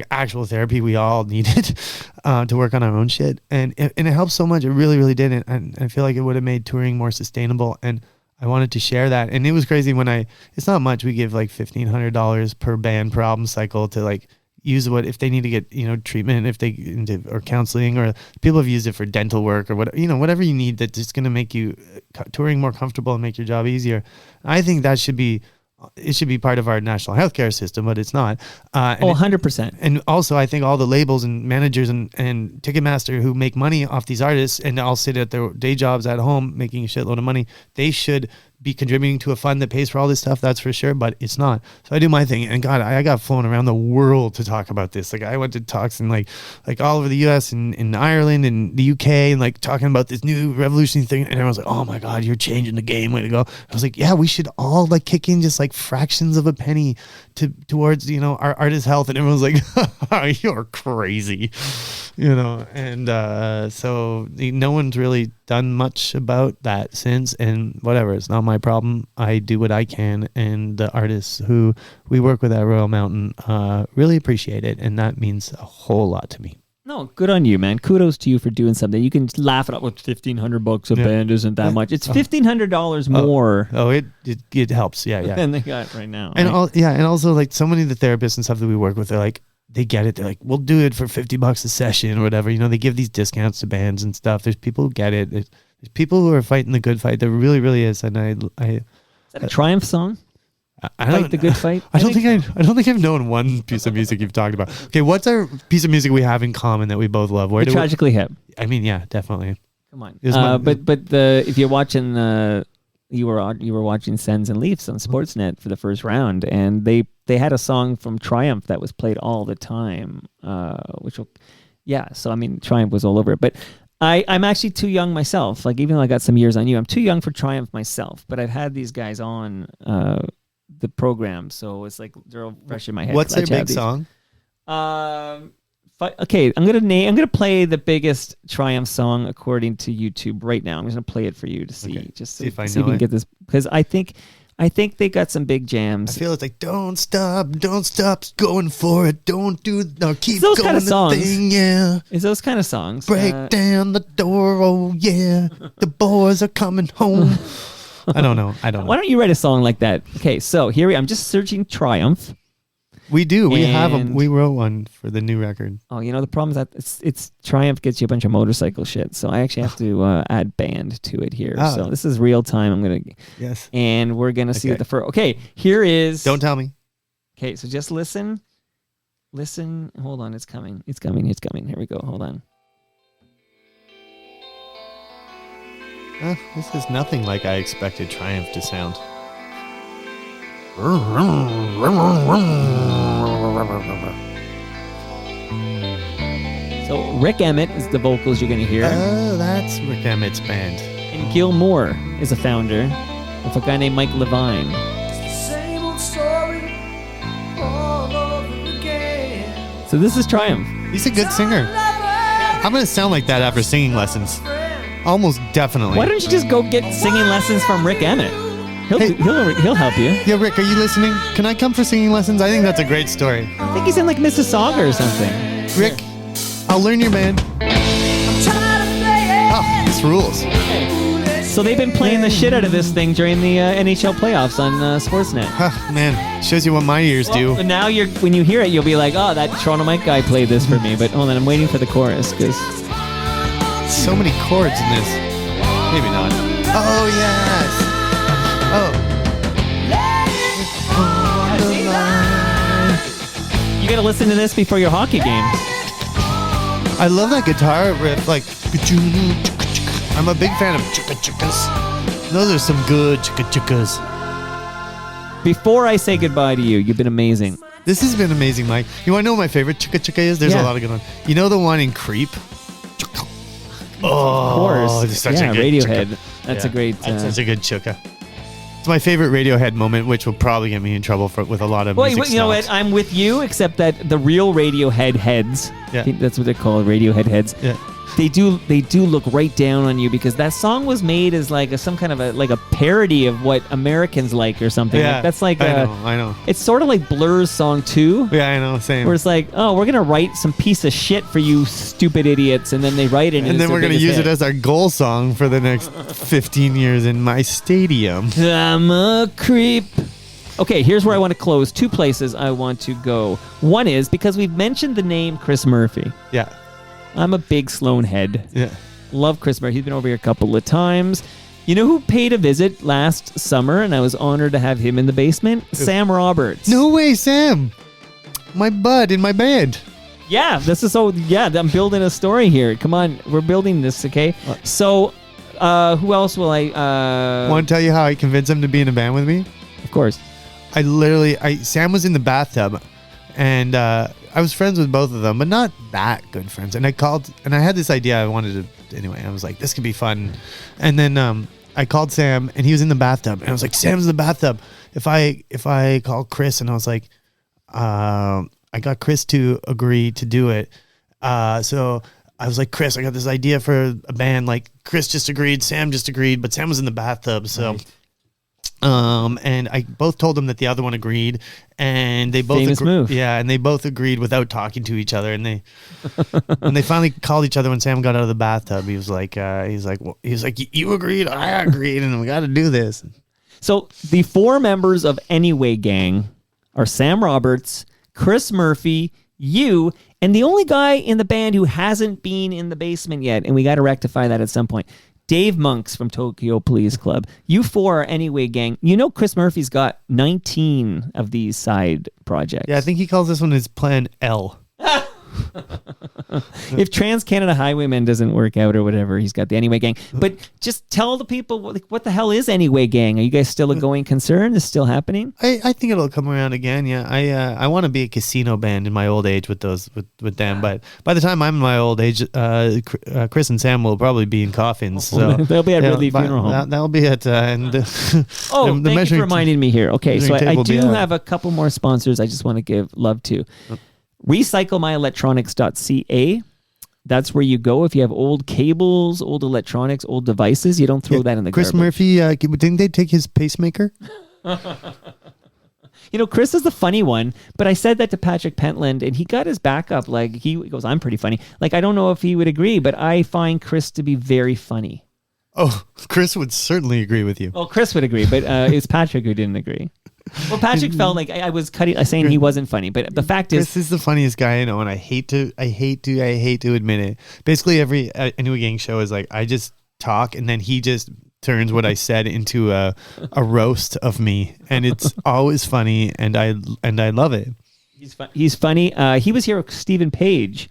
Actual therapy we all needed to work on our own shit. And it helped so much. It really, really did. And I feel like it would have made touring more sustainable. And I wanted to share that. And it was crazy when it's not much. We give $1,500 per band per album cycle to use if they need to get, treatment, or counseling, or people have used it for dental work or whatever you need that's just going to make you touring more comfortable and make your job easier. I think that should be it should be part of our national healthcare system, but it's not. And 100%. And also, I think all the labels and managers and Ticketmaster who make money off these artists and all sit at their day jobs at home making a shitload of money, they should be contributing to a fund that pays for all this stuff, that's for sure, but it's not. So I do my thing, and God, I got flown around the world to talk about this. Like, I went to talks in like all over the US and in Ireland and the UK, and like talking about this new revolution thing, and everyone's like, oh my God, you're changing the game, way to go. I was like, yeah, we should all like kick in just like fractions of a penny towards, you know, our artist health, and everyone's like, you're crazy, you know. And so no one's really done much about that since, and whatever, it's not my problem. I do what I can, and the artists who we work with at Royal Mountain really appreciate it, and that means a whole lot to me. No, good on you, man. Kudos to you for doing something. You can laugh it up with $1,500 a band isn't that much. It's $1,500 more. Oh, it helps. Yeah. Than they got right now. And right? and also like so many of the therapists and stuff that we work with, they're like, they get it. They're like, we'll do it for $50 a session or whatever. You know, they give these discounts to bands and stuff. There's people who get it. There's people who are fighting the good fight. There really, really is. And is that a Triumph song? Fight the good fight. I don't think I've known one piece of music you've talked about. Okay, what's our piece of music we have in common that we both love? We're Tragically Hip. I mean, yeah, definitely. Come on. If you're watching you were watching Sens and Leafs on Sportsnet for the first round, and they had a song from Triumph that was played all the time. So I mean, Triumph was all over it, but. I'm actually too young myself. Like, even though I got some years on you, I'm too young for Triumph myself. But I've had these guys on the program, so it's like they're all fresh in my head. What's their big song? Okay, I'm gonna play the biggest Triumph song according to YouTube right now. I'm just gonna play it for you to see, see if we can get this, because I think they got some big jams. I feel it's like don't stop, going for it, keep those going. Kind of songs. Thing, yeah. It's those kind of songs. Break down the door, oh yeah, the boys are coming home. I don't know. Why don't you write a song like that? Okay, so I'm just searching Triumph. We do. We have them. We wrote one for the new record. Oh, you know, the problem is that it's Triumph gets you a bunch of motorcycle shit. So I actually have to add band to it here. Oh. So this is real time. I'm going to... Yes. And we're going to see what the first... Okay, here is... Don't tell me. Okay, so just listen. Listen. Hold on. It's coming. Here we go. Hold on. This is nothing like I expected Triumph to sound. So Rick Emmett is the vocals you're going to hear. Oh, that's Rick Emmett's band. And Gil Moore is a founder with a guy named Mike Levine. Same old story all over again. So this is Triumph. He's a good singer. I'm going to sound like that after singing lessons. Almost definitely. Why don't you just go get singing lessons from Rick Emmett? He'll help you. Yeah, Rick, are you listening? Can I come for singing lessons? I think that's a great story. I think he's in like Mississauga or something. Rick, I'll learn your band. Oh, this rules. So they've been playing the shit out of this thing during the NHL playoffs on Sportsnet. Man, shows you what my ears do. Well, now when you hear it, you'll be like, oh, that Toronto Mike guy played this for me. But hold on, I'm waiting for the chorus because so many chords in this. Maybe not. Oh yes. Oh. You gotta listen to this before your hockey game. I love that guitar riff. Like, I'm a big fan of chicka chickas. Those are some good chicka chickas. Before I say goodbye to you, you've been amazing. This has been amazing, Mike. You want to know what my favorite chicka chicka is? There's a lot of good ones. You know the one in Creep? Of course. It's such a good Radiohead. Chicka. That's a great... That's such a good chukka. It's my favorite Radiohead moment, which will probably get me in trouble with a lot of music you know what? I'm with you, except that the real Radiohead heads, I think that's what they're called, Radiohead heads, they do look right down on you, because that song was made as like some kind of a parody of what Americans like or something. Yeah, like, that's like I know. It's sort of like Blur's song too. Yeah, I know, same. Where it's like, oh, we're gonna write some piece of shit for you stupid idiots, and then they write it, and then we're gonna use it as our goal song for the next 15 years in my stadium. I'm a creep. Okay, here's where I want to close. 2 places I want to go. One is because we've mentioned the name Chris Murphy. Yeah. I'm a big Sloan head. Yeah. Love Chris Murphy. He's been over here a couple of times. You know who paid a visit last summer, and I was honored to have him in the basement? Sam Roberts. No way, Sam. My bud in my band. Yeah, this is I'm building a story here. Come on, we're building this, okay? So, who else will I... Want to tell you how I convinced him to be in a band with me? Of course. Sam was in the bathtub, and I was friends with both of them, but not that good friends. And I called, and I had this idea I wanted to, anyway, I was like, this could be fun. And then I called Sam, and he was in the bathtub, and I was like, Sam's in the bathtub. If I call Chris, and I was like, I got Chris to agree to do it. So I was like, Chris, I got this idea for a band. Like, Chris just agreed, Sam just agreed, but Sam was in the bathtub, so... Right. And I both told them that the other one agreed, and they both famous move. Yeah, and they both agreed without talking to each other. And they when they finally called each other when Sam got out of the bathtub, he was like, you agreed, I agreed, and we got to do this. So the 4 members of Anyway Gang are Sam Roberts, Chris Murphy, you, and the only guy in the band who hasn't been in the basement yet, and we got to rectify that at some point. Dave Monks from Tokyo Police Club. You 4 are Anyway Gang. You know Chris Murphy's got 19 of these side projects. Yeah, I think he calls this one his Plan L. If Trans-Canada Highwaymen doesn't work out or whatever, he's got the Anyway Gang. But just tell the people, what the hell is Anyway Gang? Are you guys still a going concern? Is it still happening? I think it'll come around again, yeah. I want to be a casino band in my old age with them, but by the time I'm in my old age, Chris and Sam will probably be in coffins. So they'll be at Ridley Funeral Home. That'll be it. Thank you for reminding me here. Okay, so I do have a couple more sponsors I just want to give love to. RecycleMyElectronics.ca. That's where you go if you have old cables, old electronics, old devices. You don't throw that in the Chris garbage. Murphy, didn't they take his pacemaker? You know, Chris is the funny one, but I said that to Patrick Pentland, and he got his back up. Like, he goes, I'm pretty funny. Like, I don't know if he would agree, but I find Chris to be very funny. Oh, Chris would certainly agree with you. Well, Chris would agree, but it was Patrick who didn't agree. Well, Patrick felt like I was saying he wasn't funny, but the fact is, Chris is the funniest guy I know, and I hate to admit it. Basically, every Anyway Gang show is like I just talk, and then he just turns what I said into a roast of me, and it's always funny, and I love it. He's funny. He was here with Stephen Page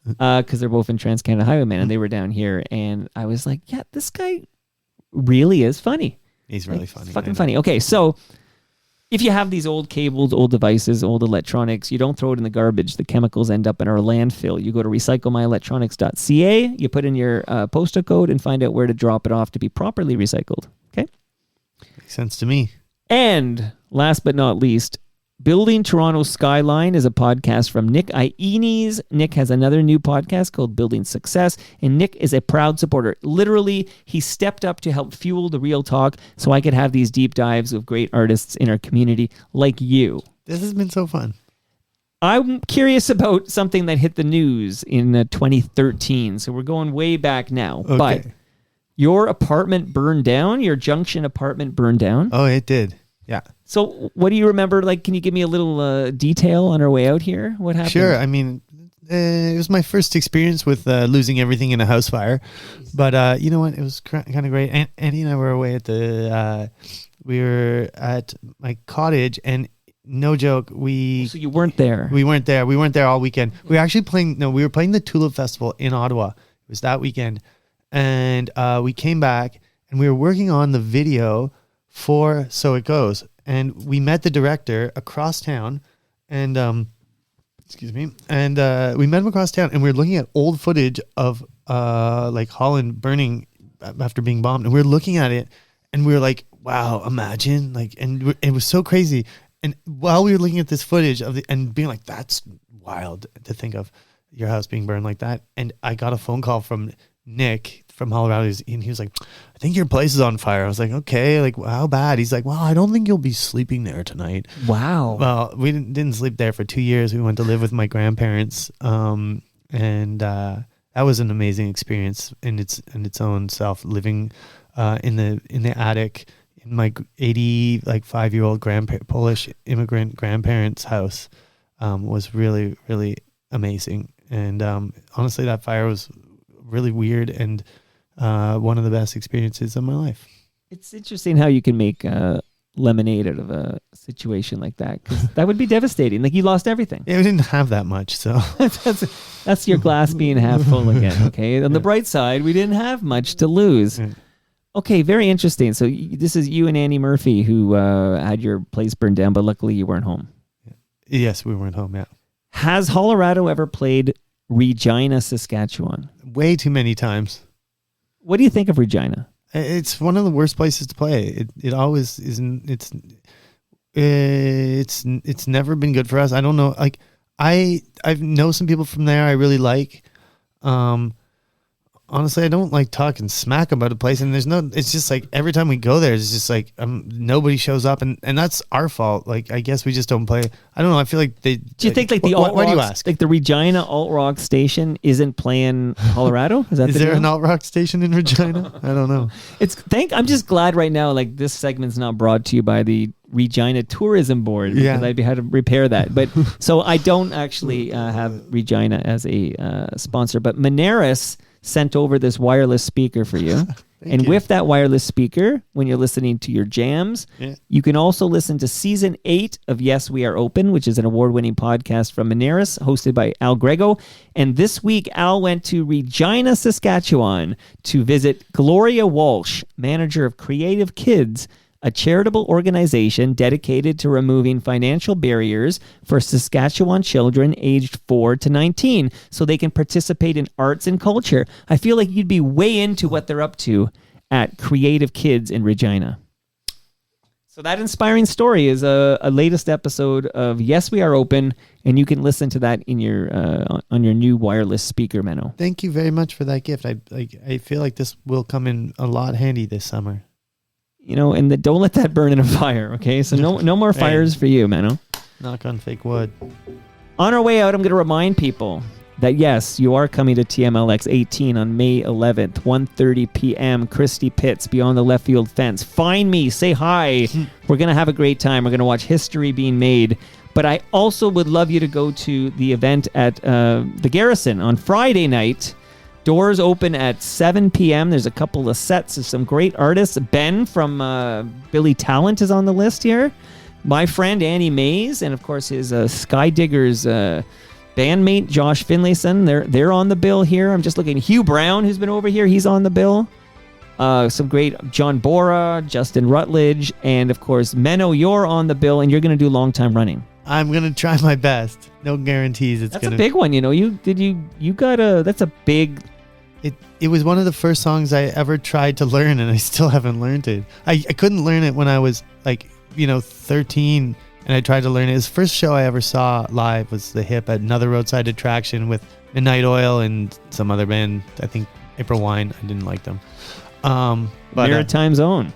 because they're both in Trans-Canada Highwaymen, and they were down here, and I was like, yeah, this guy really is funny. He's really funny. Fucking funny. Okay, so if you have these old cables, old devices, old electronics, you don't throw it in the garbage. The chemicals end up in our landfill. You go to recyclemyelectronics.ca, you put in your postal code and find out where to drop it off to be properly recycled. Okay? Makes sense to me. And last but not least, Building Toronto Skyline is a podcast from Nick Ienes. Nick has another new podcast called Building Success, and Nick is a proud supporter. Literally, he stepped up to help fuel the real talk so I could have these deep dives with great artists in our community like you. This has been so fun. I'm curious about something that hit the news in 2013, so we're going way back now. Okay. But your apartment burned down, your Junction apartment burned down. Oh, it did. Yeah. So what do you remember? Like, can you give me a little detail on our way out here? What happened? Sure. I mean, it was my first experience with losing everything in a house fire. But you know what? It was kind of great. Andy and I were away at we were at my cottage, and no joke, So you weren't there? We weren't there. We weren't there all weekend. We were actually playing, we were playing the Tulip Festival in Ottawa. It was that weekend. And we came back, and we were working on the video for So It Goes, and we met the director across town, and we met him across town, and we were looking at old footage of like Holland burning after being bombed, and we were looking at it, and we were like, wow, imagine, like, and it was so crazy. And while we were looking at this footage and being like, that's wild to think of your house being burned like that, and I got a phone call from Nick from Hollerado, and he was like, I think your place is on fire. I was like, okay, like, how bad? He's like, well, I don't think you'll be sleeping there tonight. Wow. Well, we didn't sleep there for 2 years. We went to live with my grandparents, and that was an amazing experience in its own self. Living in the attic in my 85-year-old Polish immigrant grandparents' house was really, really amazing. And honestly, that fire was really weird, and one of the best experiences of my life. It's interesting how you can make lemonade out of a situation like that, because that would be devastating. Like, you lost everything. Yeah, we didn't have that much, so That's your glass being half full again, okay? On the bright side, we didn't have much to lose. Yeah. Okay, very interesting. So this is you and Annie Murphy who had your place burned down, but luckily you weren't home. Yes, we weren't home. Yeah, Has Hollerado ever played Regina, Saskatchewan? way too many times. What do you think of Regina? It's one of the worst places to play. It always isn't. It's never been good for us. I don't know. Like I know some people from there I really like. Honestly, I don't like talking smack about a place, and it's just like every time we go there, it's just like nobody shows up, and that's our fault. Like, I guess we just don't play. I don't know. I feel like they. Do you think like the alt why do you rock, ask? like the Regina alt rock station isn't playing Hollerado? Is that Is the there deal? an alt rock station in Regina? I don't know. I'm just glad right now, like, this segment's not brought to you by the Regina Tourism Board, because I'd be had to repair that. But so I don't actually have Regina as a sponsor, but Moneris sent over this wireless speaker for you. And you. with that wireless speaker, when you're listening to your jams, you can also listen to season 8 of Yes, We Are Open, which is an award-winning podcast from Moneris, hosted by Al Grego. And this week, Al went to Regina, Saskatchewan to visit Gloria Walsh, manager of Creative Kids, a charitable organization dedicated to removing financial barriers for Saskatchewan children aged 4 to 19 so they can participate in arts and culture. I feel like you'd be way into what they're up to at Creative Kids in Regina. So that inspiring story is a latest episode of Yes, We Are Open, and you can listen to that in your on your new wireless speaker, Menno. Thank you very much for that gift. I feel like this will come in a lot handy this summer. You know, and don't let that burn in a fire, okay? So no more fires for you, Menno. Knock on fake wood. On our way out, I'm going to remind people that, yes, you are coming to TMLX 18 on May 11th, 1:30 p.m., Christie Pitts, beyond the left field fence. Find me, say hi. We're going to have a great time. We're going to watch history being made. But I also would love you to go to the event at the Garrison on Friday night. Doors open at 7 p.m. There's a couple of sets of some great artists. Ben from Billy Talent is on the list here. My friend Annie Mays, and of course his Sky Diggers bandmate Josh Finlayson. They're on the bill here. I'm just looking. Hugh Brown, who's been over here, he's on the bill. Some great John Bora, Justin Rutledge, and of course Menno. You're on the bill, and you're going to do long time running. I'm gonna try my best. No guarantees. That's a big one. You know, that's a big. It was one of the first songs I ever tried to learn, and I still haven't learned it. I couldn't learn it when I was 13, and I tried to learn it. His first show I ever saw live was the Hip at another roadside attraction with Midnight Oil and some other band. I think April Wine. I didn't like them. But Maritime Zone.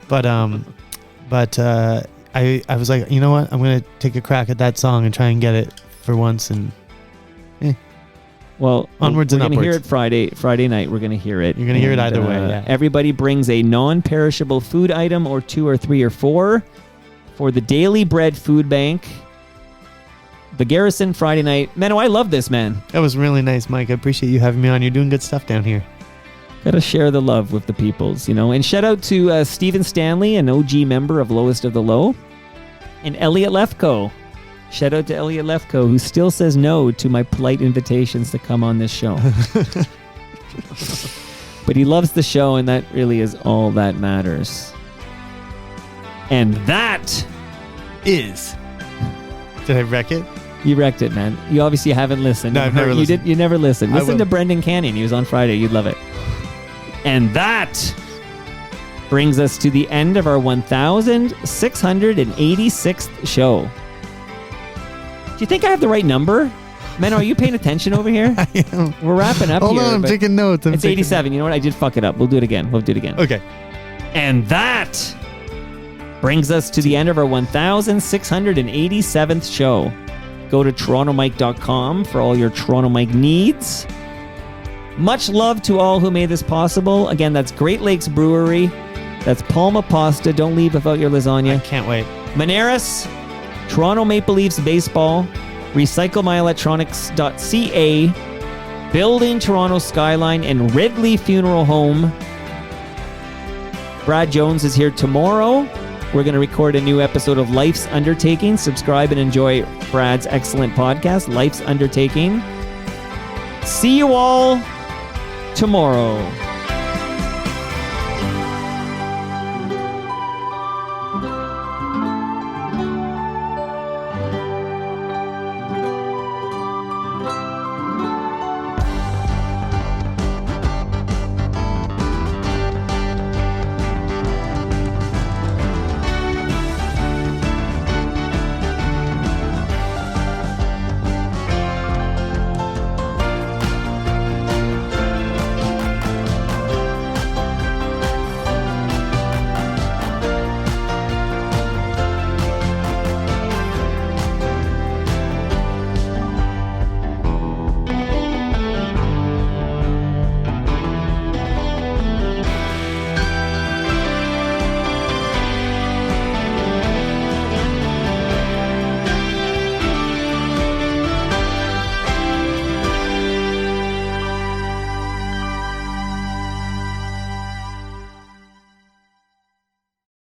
but I was like, you know what? I'm gonna take a crack at that song and try and get it for once. And well, onwards and upwards. We're going to hear it Friday night. We're going to hear it. You're going to hear it either way. Yeah. Everybody brings a non-perishable food item, or 2 or 3 or 4, for the Daily Bread Food Bank. The Garrison Friday night. Menno, I love this, man. That was really nice, Mike. I appreciate you having me on. You're doing good stuff down here. Got to share the love with the peoples, you know. And shout out to Stephen Stanley, an OG member of Lowest of the Low, and Elliot Lefko. Shout out to Elliot Lefko, who still says no to my polite invitations to come on this show. But he loves the show, and that really is all that matters. And that is... Did I wreck it? You wrecked it, man. You obviously haven't listened. No, I've never listened. You never listened. Listen to Brendan Canning. He was on Friday. You'd love it. And that brings us to the end of our 1,686th show. Do you think I have the right number? Menno, are you paying attention over here? I am. We're wrapping up Hold here. on, I'm taking notes. It's 87. You know what? I did fuck it up. We'll do it again. Okay. And that brings us to the end of our 1,687th show. Go to torontomike.com for all your Toronto Mike needs. Much love to all who made this possible. Again, that's Great Lakes Brewery. That's Palma Pasta. Don't leave without your lasagna. I can't wait. Moneris, Toronto Maple Leafs Baseball, RecycleMyElectronics.ca, Building Toronto Skyline and Ridley Funeral Home. Brad Jones is here tomorrow. We're going to record a new episode of Life's Undertaking. Subscribe and enjoy Brad's excellent podcast, Life's Undertaking. See you all tomorrow.